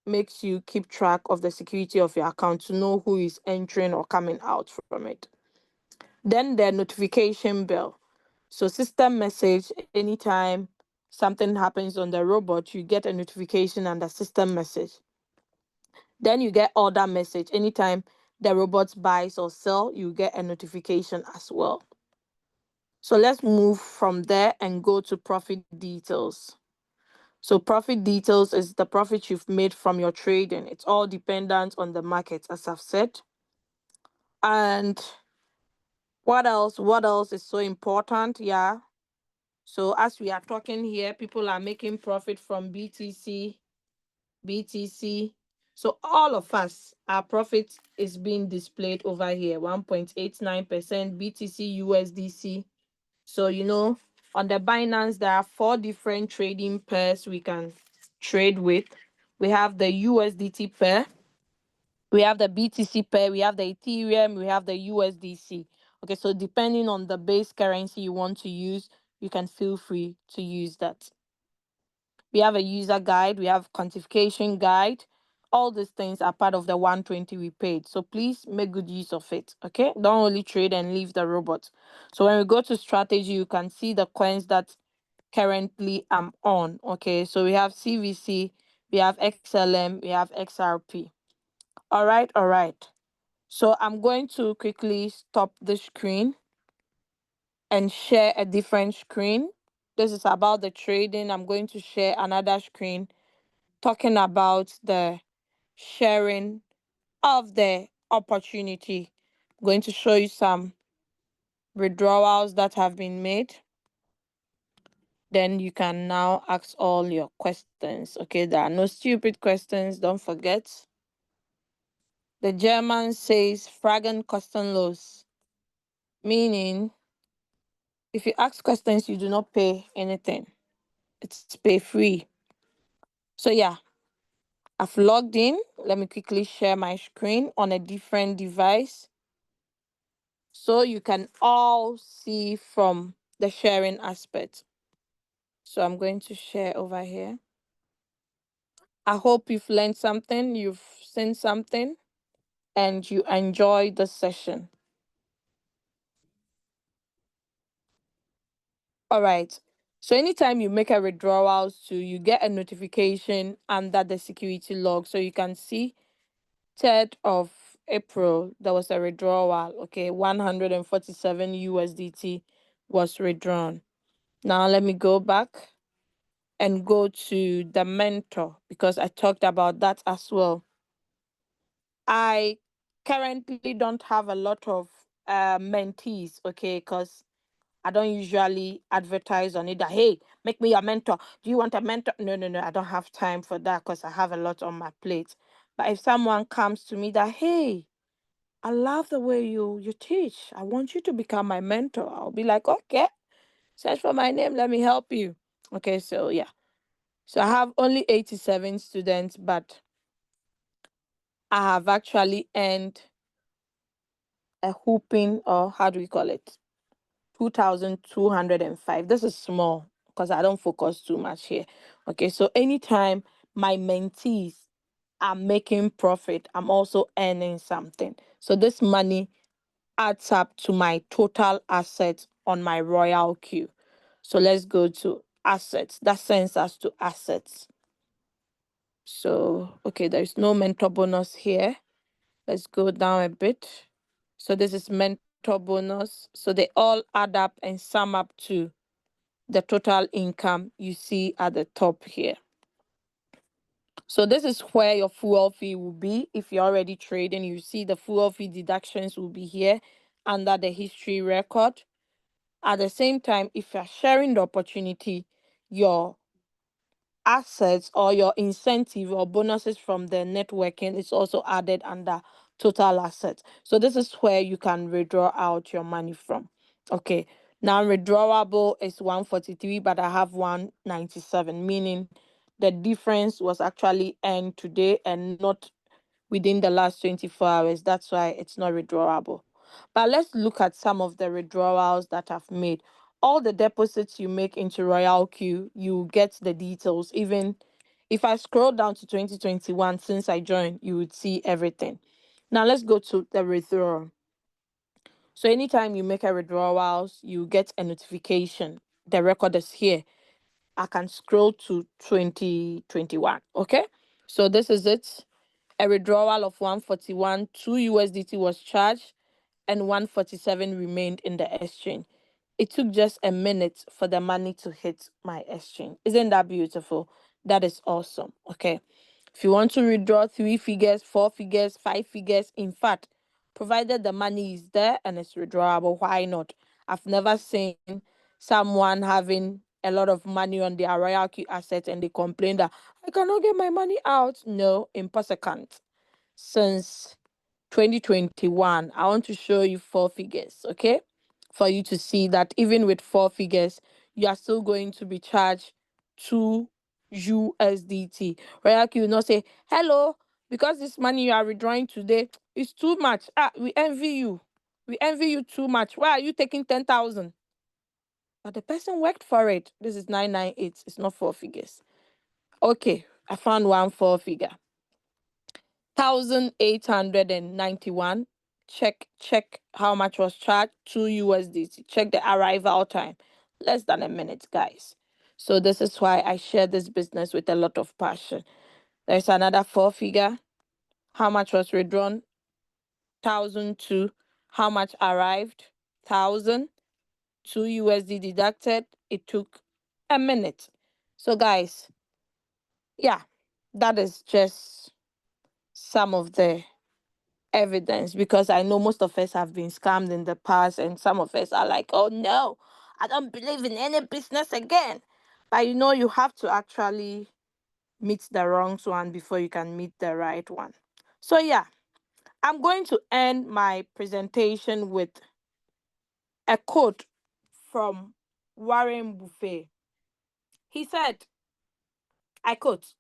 makes you keep track of the security of your account to know who is entering or coming out from it. Then the notification bell. So system message, anytime something happens on the robot, you get a notification and a system message. Then you get order message. Anytime the robot buys or sell, you get a notification as well. So let's move from there and go to profit details. So profit details is the profit you've made from your trading. It's all dependent on the market, as I've said. And what else? What else is so important? Yeah. So as we are talking here, people are making profit from BTC. BTC. So all of us, our profit is being displayed over here. 1.89% BTC USDC. So on the Binance, there are 4 different trading pairs we can trade with. We have the USDT pair, we have the BTC pair, we have the Ethereum, we have the USDC. Okay, so depending on the base currency you want to use, you can feel free to use that. We have a user guide, we have quantification guide. All these things are part of the 120 we paid. So please make good use of it. Okay, don't only trade and leave the robot. So when we go to strategy, you can see the coins that currently I'm on. Okay, so we have CVC, we have XLM, we have XRP. All right. So I'm going to quickly stop the screen and share a different screen. This is about the trading. I'm going to share another screen talking about the sharing of the opportunity. I'm going to show you some withdrawals that have been made. Then you can now ask all your questions. Okay, there are no stupid questions, don't forget. The German says Fragen kostenlos, meaning if you ask questions, you do not pay anything. It's pay free. So yeah, I've logged in. Let me quickly share my screen on a different device so you can all see from the sharing aspect. So I'm going to share over here. I hope you've learned something, you've seen something, and you enjoy the session. All right. So anytime you make a withdrawal, you get a notification under the security log. So you can see 3rd of April, there was a withdrawal. Okay, 147 USDT was withdrawn. Now let me go back and go to the mentor because I talked about that as well. I currently don't have a lot of mentees, okay, because I don't usually advertise on it that, hey, make me your mentor. Do you want a mentor? No. I don't have time for that because I have a lot on my plate. But if someone comes to me that, hey, I love the way you teach, I want you to become my mentor, I'll be like, okay, search for my name. Let me help you. Okay, so yeah. So I have only 87 students, but I have actually earned a whooping, or how do we call it? 2,205. This is small because I don't focus too much here. Okay, so anytime my mentees are making profit, I'm also earning something. So this money adds up to my total assets on my RoyalQ. So let's go to assets. That sends us to assets. So, okay, there's no mentor bonus here. Let's go down a bit. So this is mentor bonus. So they all add up and sum up to the total income you see at the top here. So this is where your fuel fee will be. If you're already trading, you see the fuel fee deductions will be here under the history record. At the same time, if you're sharing the opportunity, your assets or your incentive or bonuses from the networking is also added under total assets. So this is where you can withdraw out your money from. Okay. Now withdrawable is 143, but I have 197, meaning the difference was actually earned today and not within the last 24 hours. That's why it's not withdrawable. But let's look at some of the withdrawals that I've made. All the deposits you make into RoyalQ, you get the details. Even if I scroll down to 2021, since I joined, you would see everything. Now let's go to the withdrawal. So anytime you make a withdrawals, you get a notification. The record is here. I can scroll to 2021. Okay. So this is it. A withdrawal of 141, 2 USDT was charged, and 147 remained in the exchange. It took just a minute for the money to hit my exchange. Isn't that beautiful? That is awesome. Okay. If you want to withdraw 3 figures, 4 figures, 5 figures, in fact, provided the money is there and it's withdrawable, why not? I've never seen someone having a lot of money on their RoyalQ assets and they complain that I cannot get my money out. No, impossible can't. Since 2021, I want to show you four figures, okay? For you to see that even with four figures, you are still going to be charged 2 USDT. RoyalQ will not say, hello, because this money you are withdrawing today is too much. We envy you. We envy you too much. Why are you taking 10,000? But the person worked for it. This is 998. It's not four figures. Okay, I found one four figure. 1,891. Check how much was charged. 2 USDT. Check the arrival time. Less than a minute, guys. So this is why I share this business with a lot of passion. There's another four figure. How much was withdrawn? 1,002. How much arrived? 1,000. 2 USD deducted. It took a minute. So guys, yeah, that is just some of the evidence, because I know most of us have been scammed in the past, and some of us are like, oh no, I don't believe in any business again. But you have to actually meet the wrong one before you can meet the right one. So yeah, I'm going to end my presentation with a quote from Warren Buffett. He said, I quote,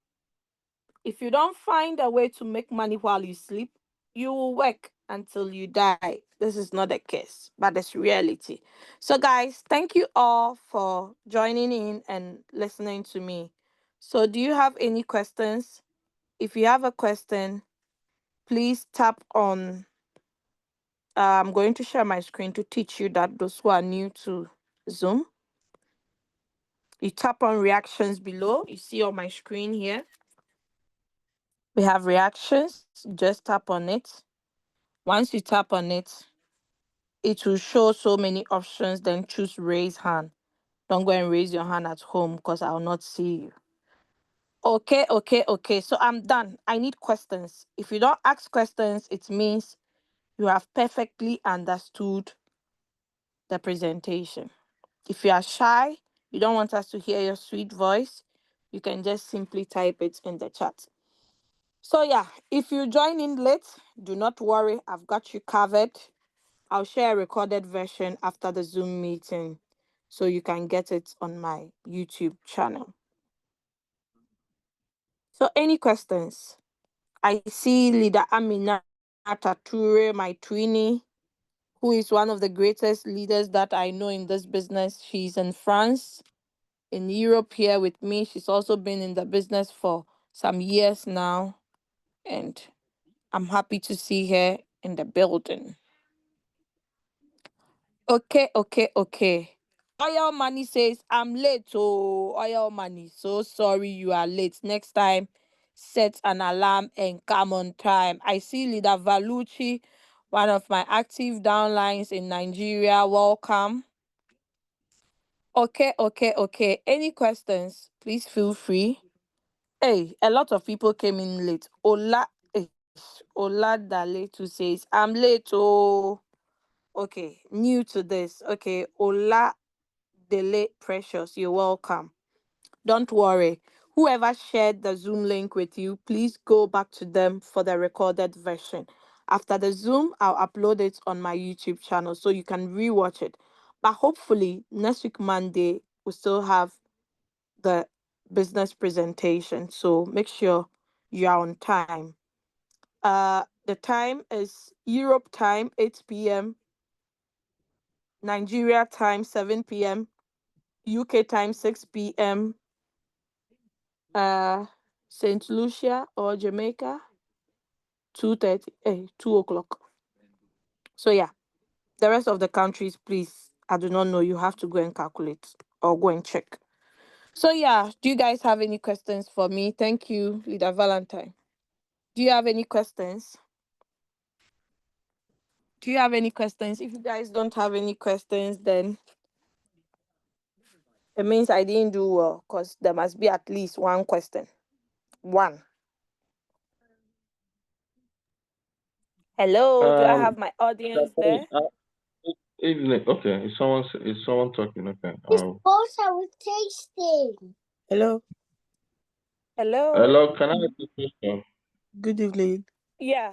if you don't find a way to make money while you sleep, you will work until you die. This is not a case, but it's reality. So, guys, thank you all for joining in and listening to me. So, do you have any questions? If you have a question, please tap on. I'm going to share my screen to teach you that those who are new to Zoom. You tap on reactions below. You see on my screen here. We have reactions. Just tap on it. Once you tap on it, it will show so many options. Then choose raise hand. Don't go and raise your hand at home because I will not see you. Okay. So I'm done. I need questions. If you don't ask questions, it means you have perfectly understood the presentation. If you are shy, you don't want us to hear your sweet voice, you can just simply type it in the chat. So yeah, if you join in late, do not worry. I've got you covered. I'll share a recorded version after the Zoom meeting so you can get it on my YouTube channel. So, any questions? I see leader Aminata Ture, my twinnie, who is one of the greatest leaders that I know in this business. She's in France, in Europe here with me. She's also been in the business for some years now, and I'm happy to see her in the building. Okay. Oil Money says, I'm late. Oh, Oil Money. So sorry you are late. Next time, set an alarm and come on time. I see Leader Valucci, one of my active downlines in Nigeria. Welcome. Okay. Any questions? Please feel free. Hey, a lot of people came in late. Ola Daletu says, I'm late. Oh, okay. New to this. Okay. Ola Delay Precious, you're welcome. Don't worry. Whoever shared the Zoom link with you, please go back to them for the recorded version. After the Zoom, I'll upload it on my YouTube channel so you can rewatch it. But hopefully, next week, Monday, we still have the business presentation. So make sure you are on time. The time is Europe time, 8 p.m., Nigeria time, 7 p.m., UK time, 6 p.m., St. Lucia or Jamaica, 2 o'clock. So yeah, the rest of the countries, please, I do not know. You have to go and calculate or go and check. So yeah, do you guys have any questions for me? Thank you, Leader Valentine. Do you have any questions? Do you have any questions? If you guys don't have any questions, then it means I didn't do well, because there must be at least one question. One. Hello, do I have my audience there? Evening. Okay. Is someone talking? Okay. This boss I was tasting. Hello. Hello. Hello. Can I ask a question? Good evening. Yeah.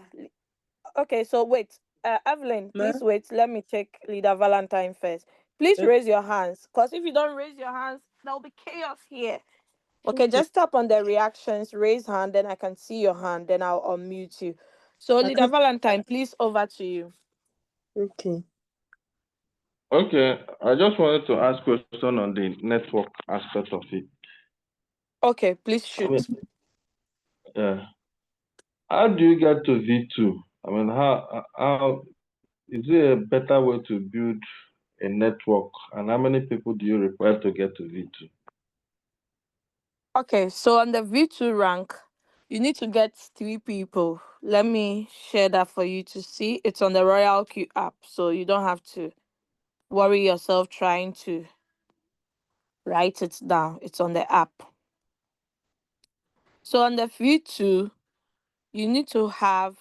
Okay, so wait. Evelyn, Ma? please wait. Let me check Leader Valentine first. Please raise your hands. Because if you don't raise your hands, there'll be chaos here. Okay, Okay. just tap on the reactions, raise hand, then I can see your hand, then I'll unmute you. So, I Leader can't. Valentine, please over to you. Okay. Okay. I just wanted to ask question on the network aspect of it. Okay, please I mean, shoot. yeah. How do you get to V2? I mean, how is there a better way to build a network, and how many people do you require to get to V2? Okay, so on the V2 rank, you need to get 3 people. Let me share that for you to see. It's on the RoyalQ app, so you don't have to worry yourself trying to write it down. It's on the app. So on the V2, you need to have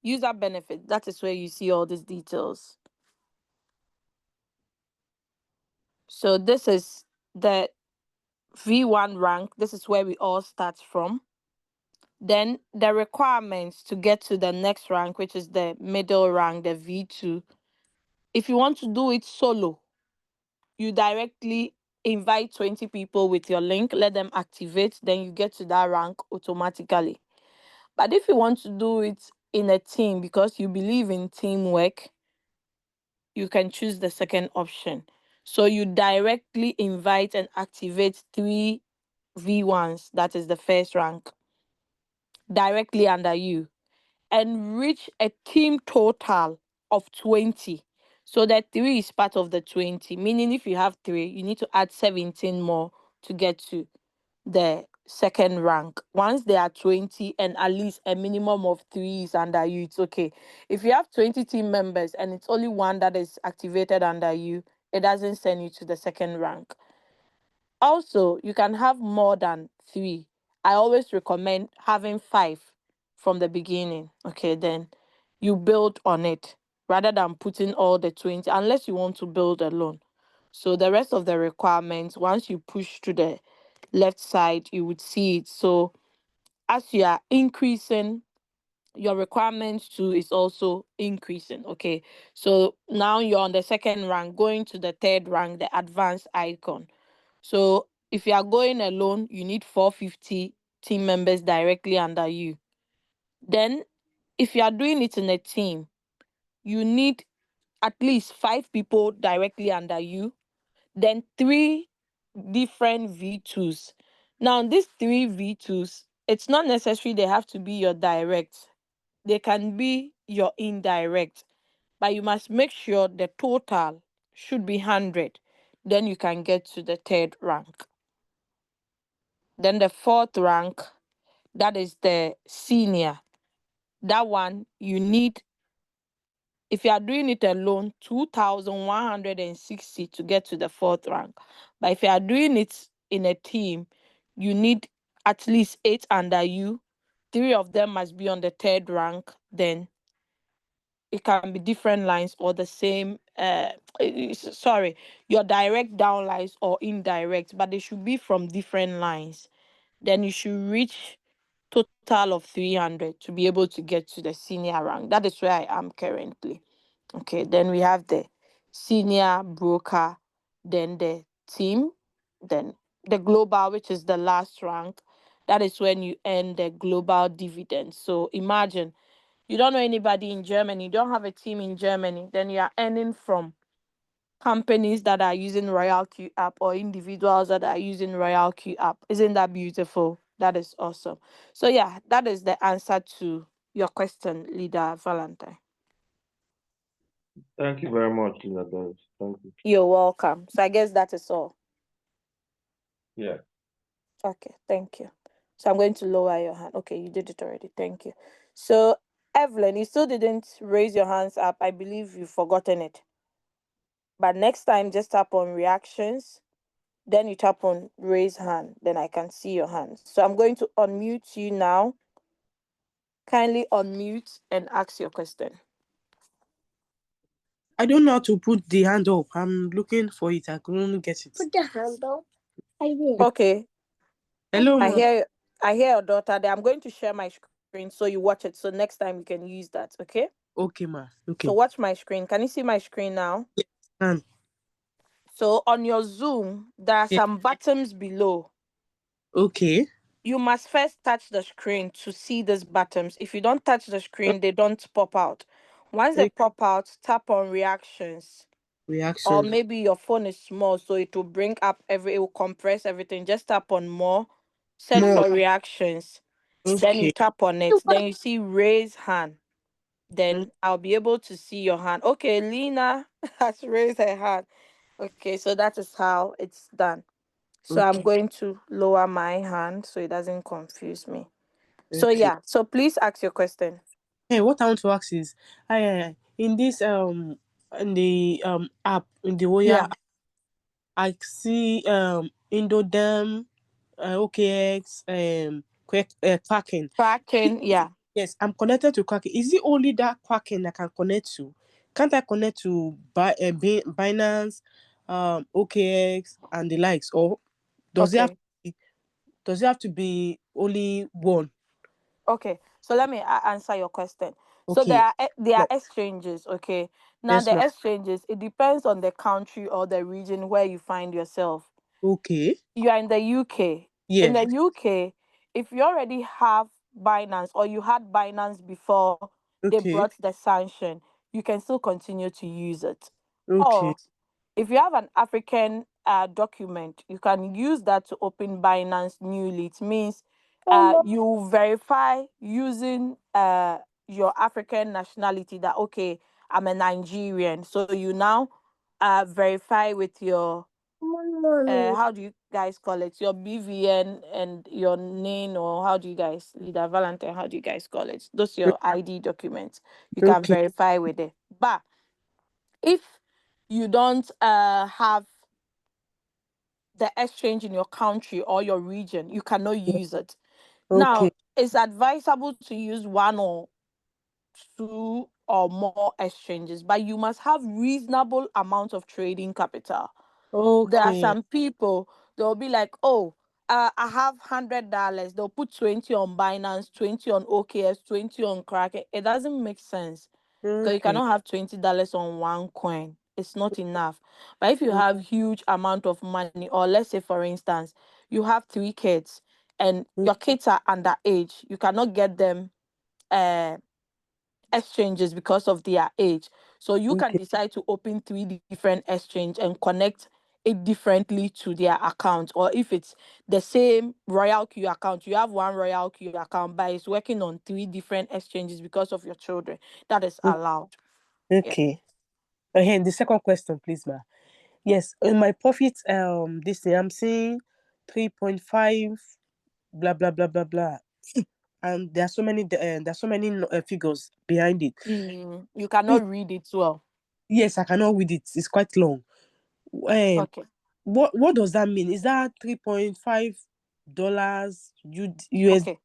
user benefit. That is where you see all these details. So this is the V1 rank. This is where we all start from. Then the requirements to get to the next rank, which is the middle rank, the V2. If you want to do it solo, you directly invite 20 people with your link, let them activate, then you get to that rank automatically. But if you want to do it in a team because you believe in teamwork, you can choose the second option. So you directly invite and activate 3 V1s, that is the first rank, directly under you, and reach a team total of 20. So that 3 is part of the 20, meaning if you have 3, you need to add 17 more to get to the second rank. Once there are 20 and at least a minimum of 3 is under you, it's okay. If you have 20 team members and it's only one that is activated under you, it doesn't send you to the second rank. Also, you can have more than 3. I always recommend having 5 from the beginning. Okay, then you build on it rather than putting all the 20, unless you want to build alone. So the rest of the requirements, once you push to the left side, you would see it. So as you are increasing, your requirements too is also increasing. Okay, so now you're on the second rank, going to the third rank, the advanced icon. So if you are going alone, you need 450 team members directly under you. Then if you are doing it in a team, you need at least 5 people directly under you, then 3 different V2s. Now, these 3 V2s, it's not necessary they have to be your direct. They can be your indirect, but you must make sure the total should be 100. Then you can get to the third rank. Then the fourth rank, that is the senior. That one, you need, if you are doing it alone, 2,160 to get to the fourth rank. But if you are doing it in a team, you need at least 8 under you. 3 of them must be on the third rank. Then it can be different lines or the same, sorry, your direct downlines or indirect, but they should be from different lines. Then you should reach total of 300 to be able to get to the senior rank. That is where I am currently. Okay, then we have the senior broker, then the team, then the global, which is the last rank. That is when you earn the global dividend. So imagine you don't know anybody in Germany, you don't have a team in Germany, then you are earning from companies that are using RoyalQ app or individuals that are using RoyalQ app. Isn't that beautiful? That is awesome. So yeah, that is the answer to your question, Leader Valentine. Thank you very much, Lina. Thank you. You're welcome. So I guess that is all. Yeah. Okay, thank you. So I'm going to lower your hand. Okay, you did it already. Thank you. So Evelyn, you still didn't raise your hands up. I believe you've forgotten it. But next time, just tap on reactions. Then you tap on raise hand. Then I can see your hand. So I'm going to unmute you now. Kindly unmute and ask your question. I don't know how to put the hand up. I'm looking for it. I couldn't get it. Put the hand up. I will. Okay. Hello, I ma'am. hear your daughter there. I'm going to share my screen so you watch it. So next time you can use that. Okay. Okay, ma'am. So Okay. watch my screen. Can you see my screen now? Ma'am. So on your Zoom, there are Yeah. some buttons below. Okay. You must first touch the screen to see these buttons. If you don't touch the screen, they don't pop out. Once they Okay. pop out, tap on reactions. Or Reaction. maybe your phone is small, so it will bring up it will compress everything. Just tap on more, search More. for reactions. Then you Okay. tap on it. Then you see raise hand. Mm, Then I'll be able to see your hand. Okay, Lena has raised her hand. Okay, so that is how it's done. So I'm okay. going to lower my hand so it doesn't confuse me. So Okay. yeah, so please ask your question. Hey, what I want to ask is, in this in the app in the Royal, Yeah. I see Indodem, OKX, Kraken. Tracking, yeah. Yes, I'm connected to Kraken. Is it only that Kraken I can connect to? Can't I connect to Binance, OKX, and the likes? Or does it have Okay. does it have to be only one? Okay. So let me answer your question. So Okay. there Ma- are exchanges, okay? Now Yes, the ma'am. exchanges, it depends on the country or the region where you find yourself. Okay. You are in the UK. In Yeah. the UK, if you already have Binance or you had Binance before they Okay. brought the sanction, you can still continue to use it. Okay. Or if you have an African document, you can use that to open Binance newly. It means you verify using your African nationality that, okay, I'm a Nigerian. So you now verify with your how do you guys call it? Your BVN and your name, or how do you guys, Leader Valentine, how do you guys call it? Those your ID documents. You can Okay. verify with it. But if you don't have the exchange in your country or your region, you cannot use it. Now, Okay. it's advisable to use one or two or more exchanges, but you must have reasonable amount of trading capital. There are Okay. some people, they'll be like, oh, I have $100. They'll put 20 on Binance, 20 on OKS, 20 on Kraken. It doesn't make sense because you Okay. cannot have $20 on one coin. It's not enough. But if you have huge amount of money, or let's say for instance, you have 3 kids and your kids are underage, you cannot get them uh exchanges because of their age. So you can Okay. decide to open different exchange and connect it differently to their account. Or if it's the same RoyalQ account, you have one RoyalQ account, but it's working on 3 different exchanges because of your children. That is allowed. Yeah. Okay. And the second question, please, ma. Yes, in my profit, this thing I'm seeing 3.5, blah blah blah blah blah, and there's so many figures behind it. You Please, cannot read it well. yes, I cannot read it. It's quite long. Um, Okay. what does that mean? Is that $3.5 US? Okay.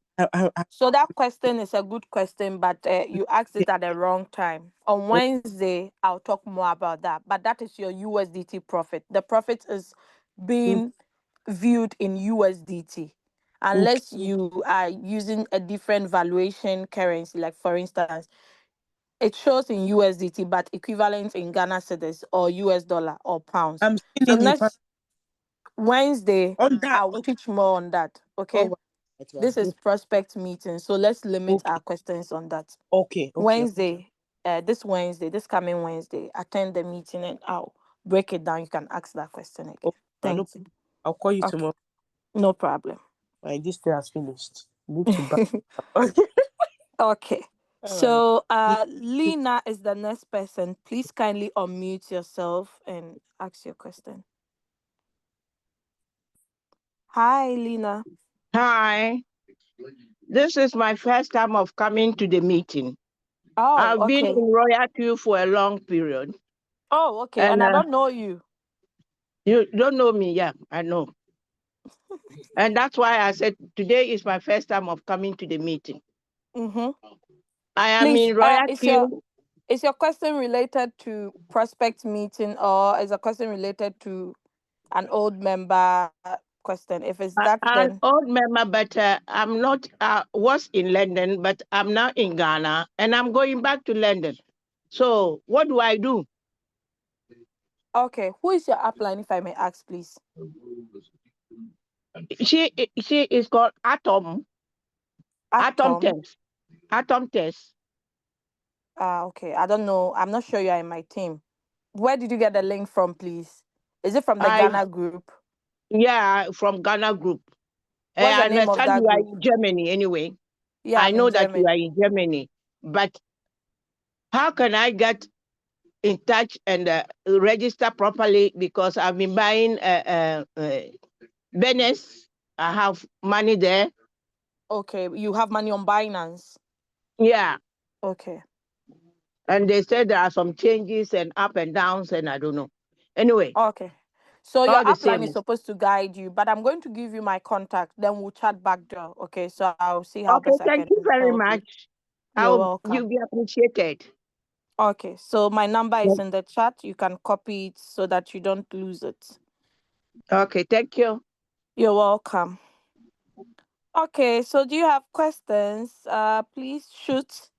So that question is a good question, but you asked it at the wrong time. On Wednesday, I'll talk more about that. But that is your USDT profit. The profit is Okay. being viewed in USDT. Okay. Unless you are using a different valuation currency, like for instance, it shows in USDT but equivalent in Ghana cedis or US dollar or pounds. I'm So seeing it in next Wednesday, on that. I'll Okay. teach more on that. Oh, Okay. right, This is prospect meeting, so let's limit okay. our questions on that. Okay. Okay. Wednesday, this coming Wednesday, attend the meeting and I'll break it down. You can ask that question again. Okay. No, Thank you. I'll call you Okay, tomorrow. no problem. My this day has finished. Need to buy. Okay. Okay. All right. So Lena is the next person. Please kindly unmute yourself and ask your question. Hi, Lena. Hi, this is my first time of coming to the meeting. Oh, I've been okay. in RoyalQ for a long period, Oh, okay. and And I don't know you. you don't know me. Yeah, I know. And that's why I said today is my first time of coming to the meeting. Mm-hmm. I am Please, in is your RoyalQ. Is your question related to prospect meeting, or is a question related to an old member question? If it's that, An then old member, but I'm not, was in London, but I'm now in Ghana and I'm going back to London. So what do I do? okay. Who is your upline, if I may ask, please? She is called Atom Atom. Test. Atom Test. Okay. I don't know. I'm not sure you are in my team. Where did you get the link from, please? Is it from the I Ghana group? Yeah, from Ghana group. What's the I name of understand that you are group? in Germany anyway. Yeah, I I'm in know that you Germany. are in Germany, but how can I get in touch and register properly? Because I've been buying Binance. I have money there. Okay, you have money on Binance. Yeah, Okay. and they said there are some changes and up and downs, and I don't know. Anyway, Okay. So your all the upline same. is supposed to guide you, but I'm going to give you my contact. Then we'll chat back there. Okay. So I'll see how Okay, best I thank can you very help you. much. You're welcome. You'll be appreciated. Okay. So my number is in the chat. You can copy it so that you don't lose it. Okay, thank you. You're welcome. Okay. So do you have questions? Please shoot.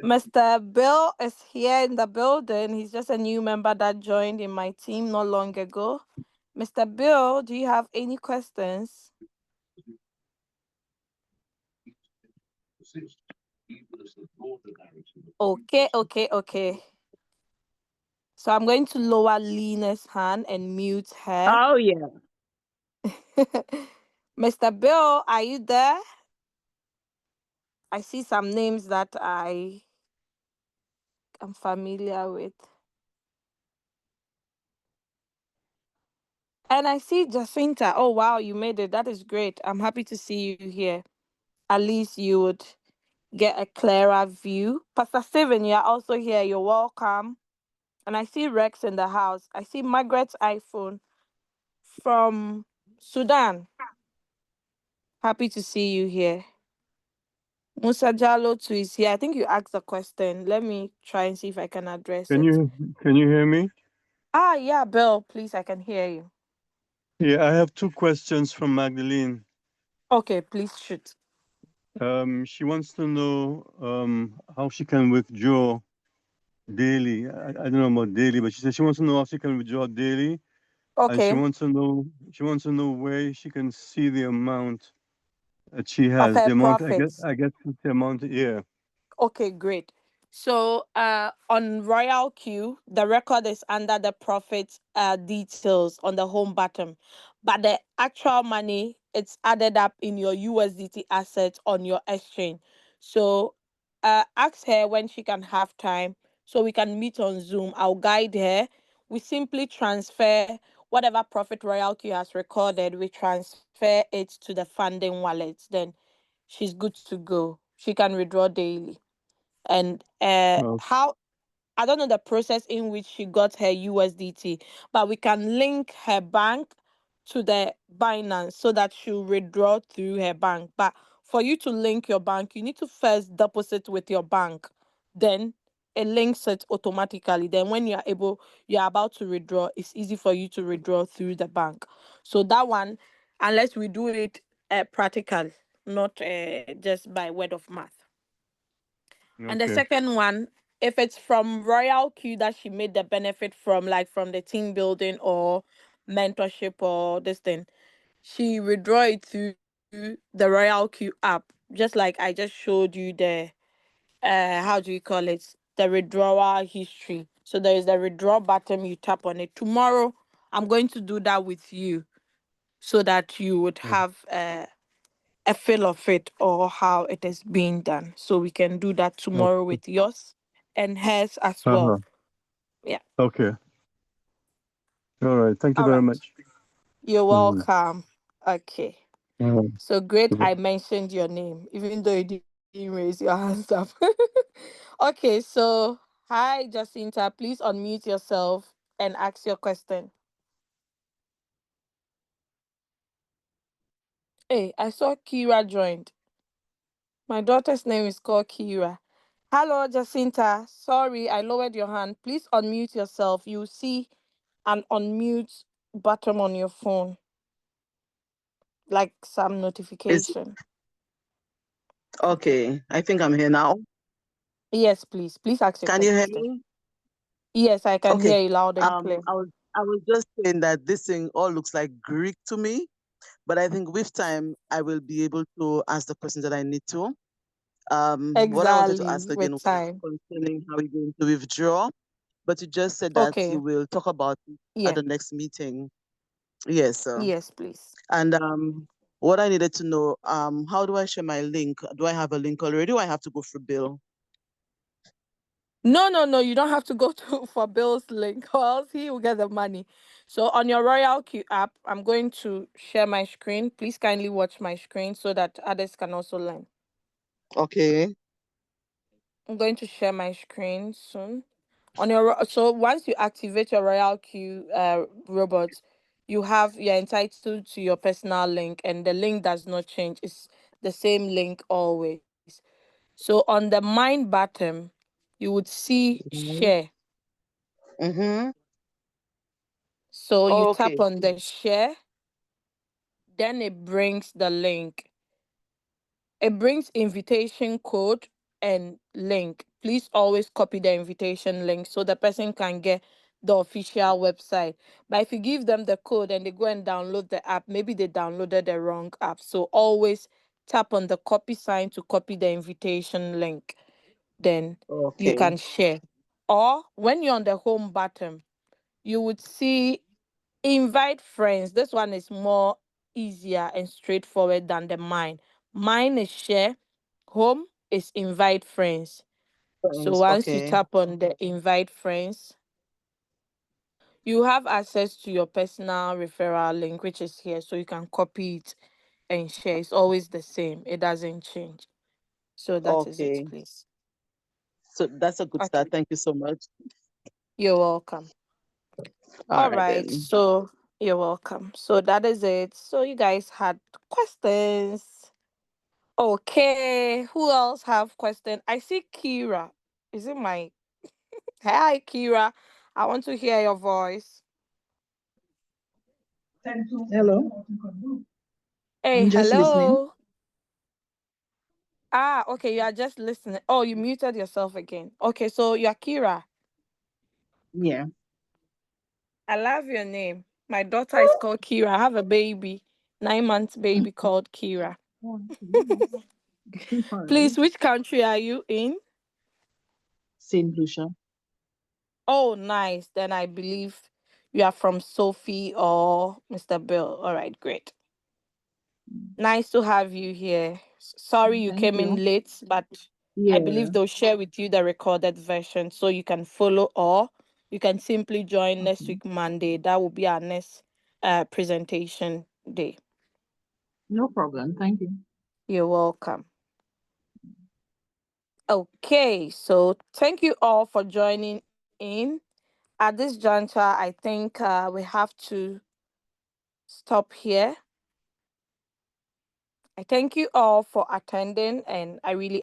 Mr. Bill is here in the building. He's just a new member that joined in my team not long ago. Mr. Bill, do you have any questions? Okay. So I'm going to lower Lena's hand and mute her. Oh yeah. Mr. Bill, are you there? I see some names that I am familiar with. And I see Jacinta. Oh, wow, you made it. That is great. I'm happy to see you here. At least you would get a clearer view. Pastor Steven, you're also here. You're welcome. And I see Rex in the house. I see Margaret's iPhone from Sudan. Happy to see you here. Musa Jalo too is here. I think you asked a question. Let me try and see if I can address Can it. you hear me? Yeah, Bill, please, I can hear you. Yeah, I have two questions from Magdalene. Okay, please shoot. She wants to know how she can withdraw daily. I don't know about daily, but she said she wants to know how she can withdraw daily, and Okay, she wants to know where she can see the amount that she of has. her The amount profits. I guess it's the amount. Yeah. Okay, great. So on RoyalQ, the record is under the profit details on the home bottom. But the actual money, it's added up in your USDT assets on your exchange. So ask her when she can have time so we can meet on Zoom. I'll guide her. We simply transfer whatever profit RoyalQ has recorded, we transfer it to the funding wallet. Then she's good to go. She can withdraw daily. And Oh, how, I don't know the process in which she got her USDT, but we can link her bank to the Binance so that she'll withdraw through her bank. But for you to link your bank, you need to first deposit with your bank. Then it links it automatically. Then when you're about to withdraw, it's easy for you to withdraw through the bank. So that one, unless we do it practical, not just by word of mouth. And the okay. second one, if it's from RoyalQ that she made the benefit from, like from the team building or mentorship or this thing, she withdraw it through the RoyalQ app, just like I just showed you the how do you call it? The withdrawal history. So there is the withdraw button, you tap on it. Tomorrow, I'm going to do that with you so that you would have a feel of it or how it is being done. So we can do that tomorrow Okay. with yours and hers as Uh-huh. well. Yeah. Okay. All right. Thank you All very right. much. You're Mhm. welcome. Okay. Uh-huh. So great. I mentioned your name, even though you didn't raise your hands up. Okay. So, hi, Jacinta. Please unmute yourself and ask your question. Hey, I saw Kira joined. My daughter's name is called Kira. Hello, Jacinta. Sorry, I lowered your hand. Please unmute yourself. You see an unmute button on your phone, like some Is notification. Okay. okay. I think I'm here now. Yes, please. Please ask your Can you hear question. me? Yes, I can Okay. hear you loud and clear. I was just saying that this thing all looks like Greek to me, but I think with time I will be able to ask the questions that I need to. What I wanted to Exactly, ask again with was time. concerning how we're going to withdraw, but you just said that you Okay. will talk about it at Yeah. the next meeting. Yes, sir. Yes, please. And what I needed to know, how do I share my link? Do I have a link already, or I have to go through Bill? No, no, no. You don't have to go to for Bill's link, or else he will get the money. So on your RoyalQ app, I'm going to share my screen. Please kindly watch my screen so that others can also learn. Okay. I'm going to share my screen soon. On your so once you activate your RoyalQ robot, you're entitled to your personal link, and the link does not change. It's the same link always. So on the mine button, you would see share. Mm-hmm. So you tap Okay. on the share, then it brings the link. It brings invitation code and link. Please always copy the invitation link so the person can get the official website. But if you give them the code and they go and download the app, maybe they downloaded the wrong app. So always tap on the copy sign to copy the invitation link. Then you Okay. can share. Or when you're on the home button, you would see invite friends. This one is more easier and straightforward than the mine. Mine is share, home is invite friends. So Thanks. once you Okay. tap on the invite friends, you have access to your personal referral link, which is here. So you can copy it and share. It's always the same, it doesn't change. So that is it, Okay. please. So that's a good Okay. start. Thank you so much. You're welcome. All All right right. then. So you're welcome. So that is it. So you guys had questions. Okay, who else have question? I see Kira. Is it my Hi Kira? I want to hear your voice. Hello, Hey, I'm just listening. hello. Ah, okay, you are just listening. Oh, you muted yourself again. Okay, so you're Kira. Yeah. I love your name. My daughter is called Kira. I have a baby, 9 months baby called Kira. Oh, okay. All right. Please, which country are you in? Saint Lucia. Oh, nice. Then I believe you are from Sophie or Mr. Bill. All right, great. Nice to have you here. Sorry you Thank came in you. late, but I believe Yeah. they'll share with you the recorded version so you can follow, or you can simply join next Okay. week, Monday. That will be our next presentation day. No problem. Thank you. You're welcome. Okay, so thank you all for joining in. At this juncture, I think we have to stop here. I thank you all for attending, and I really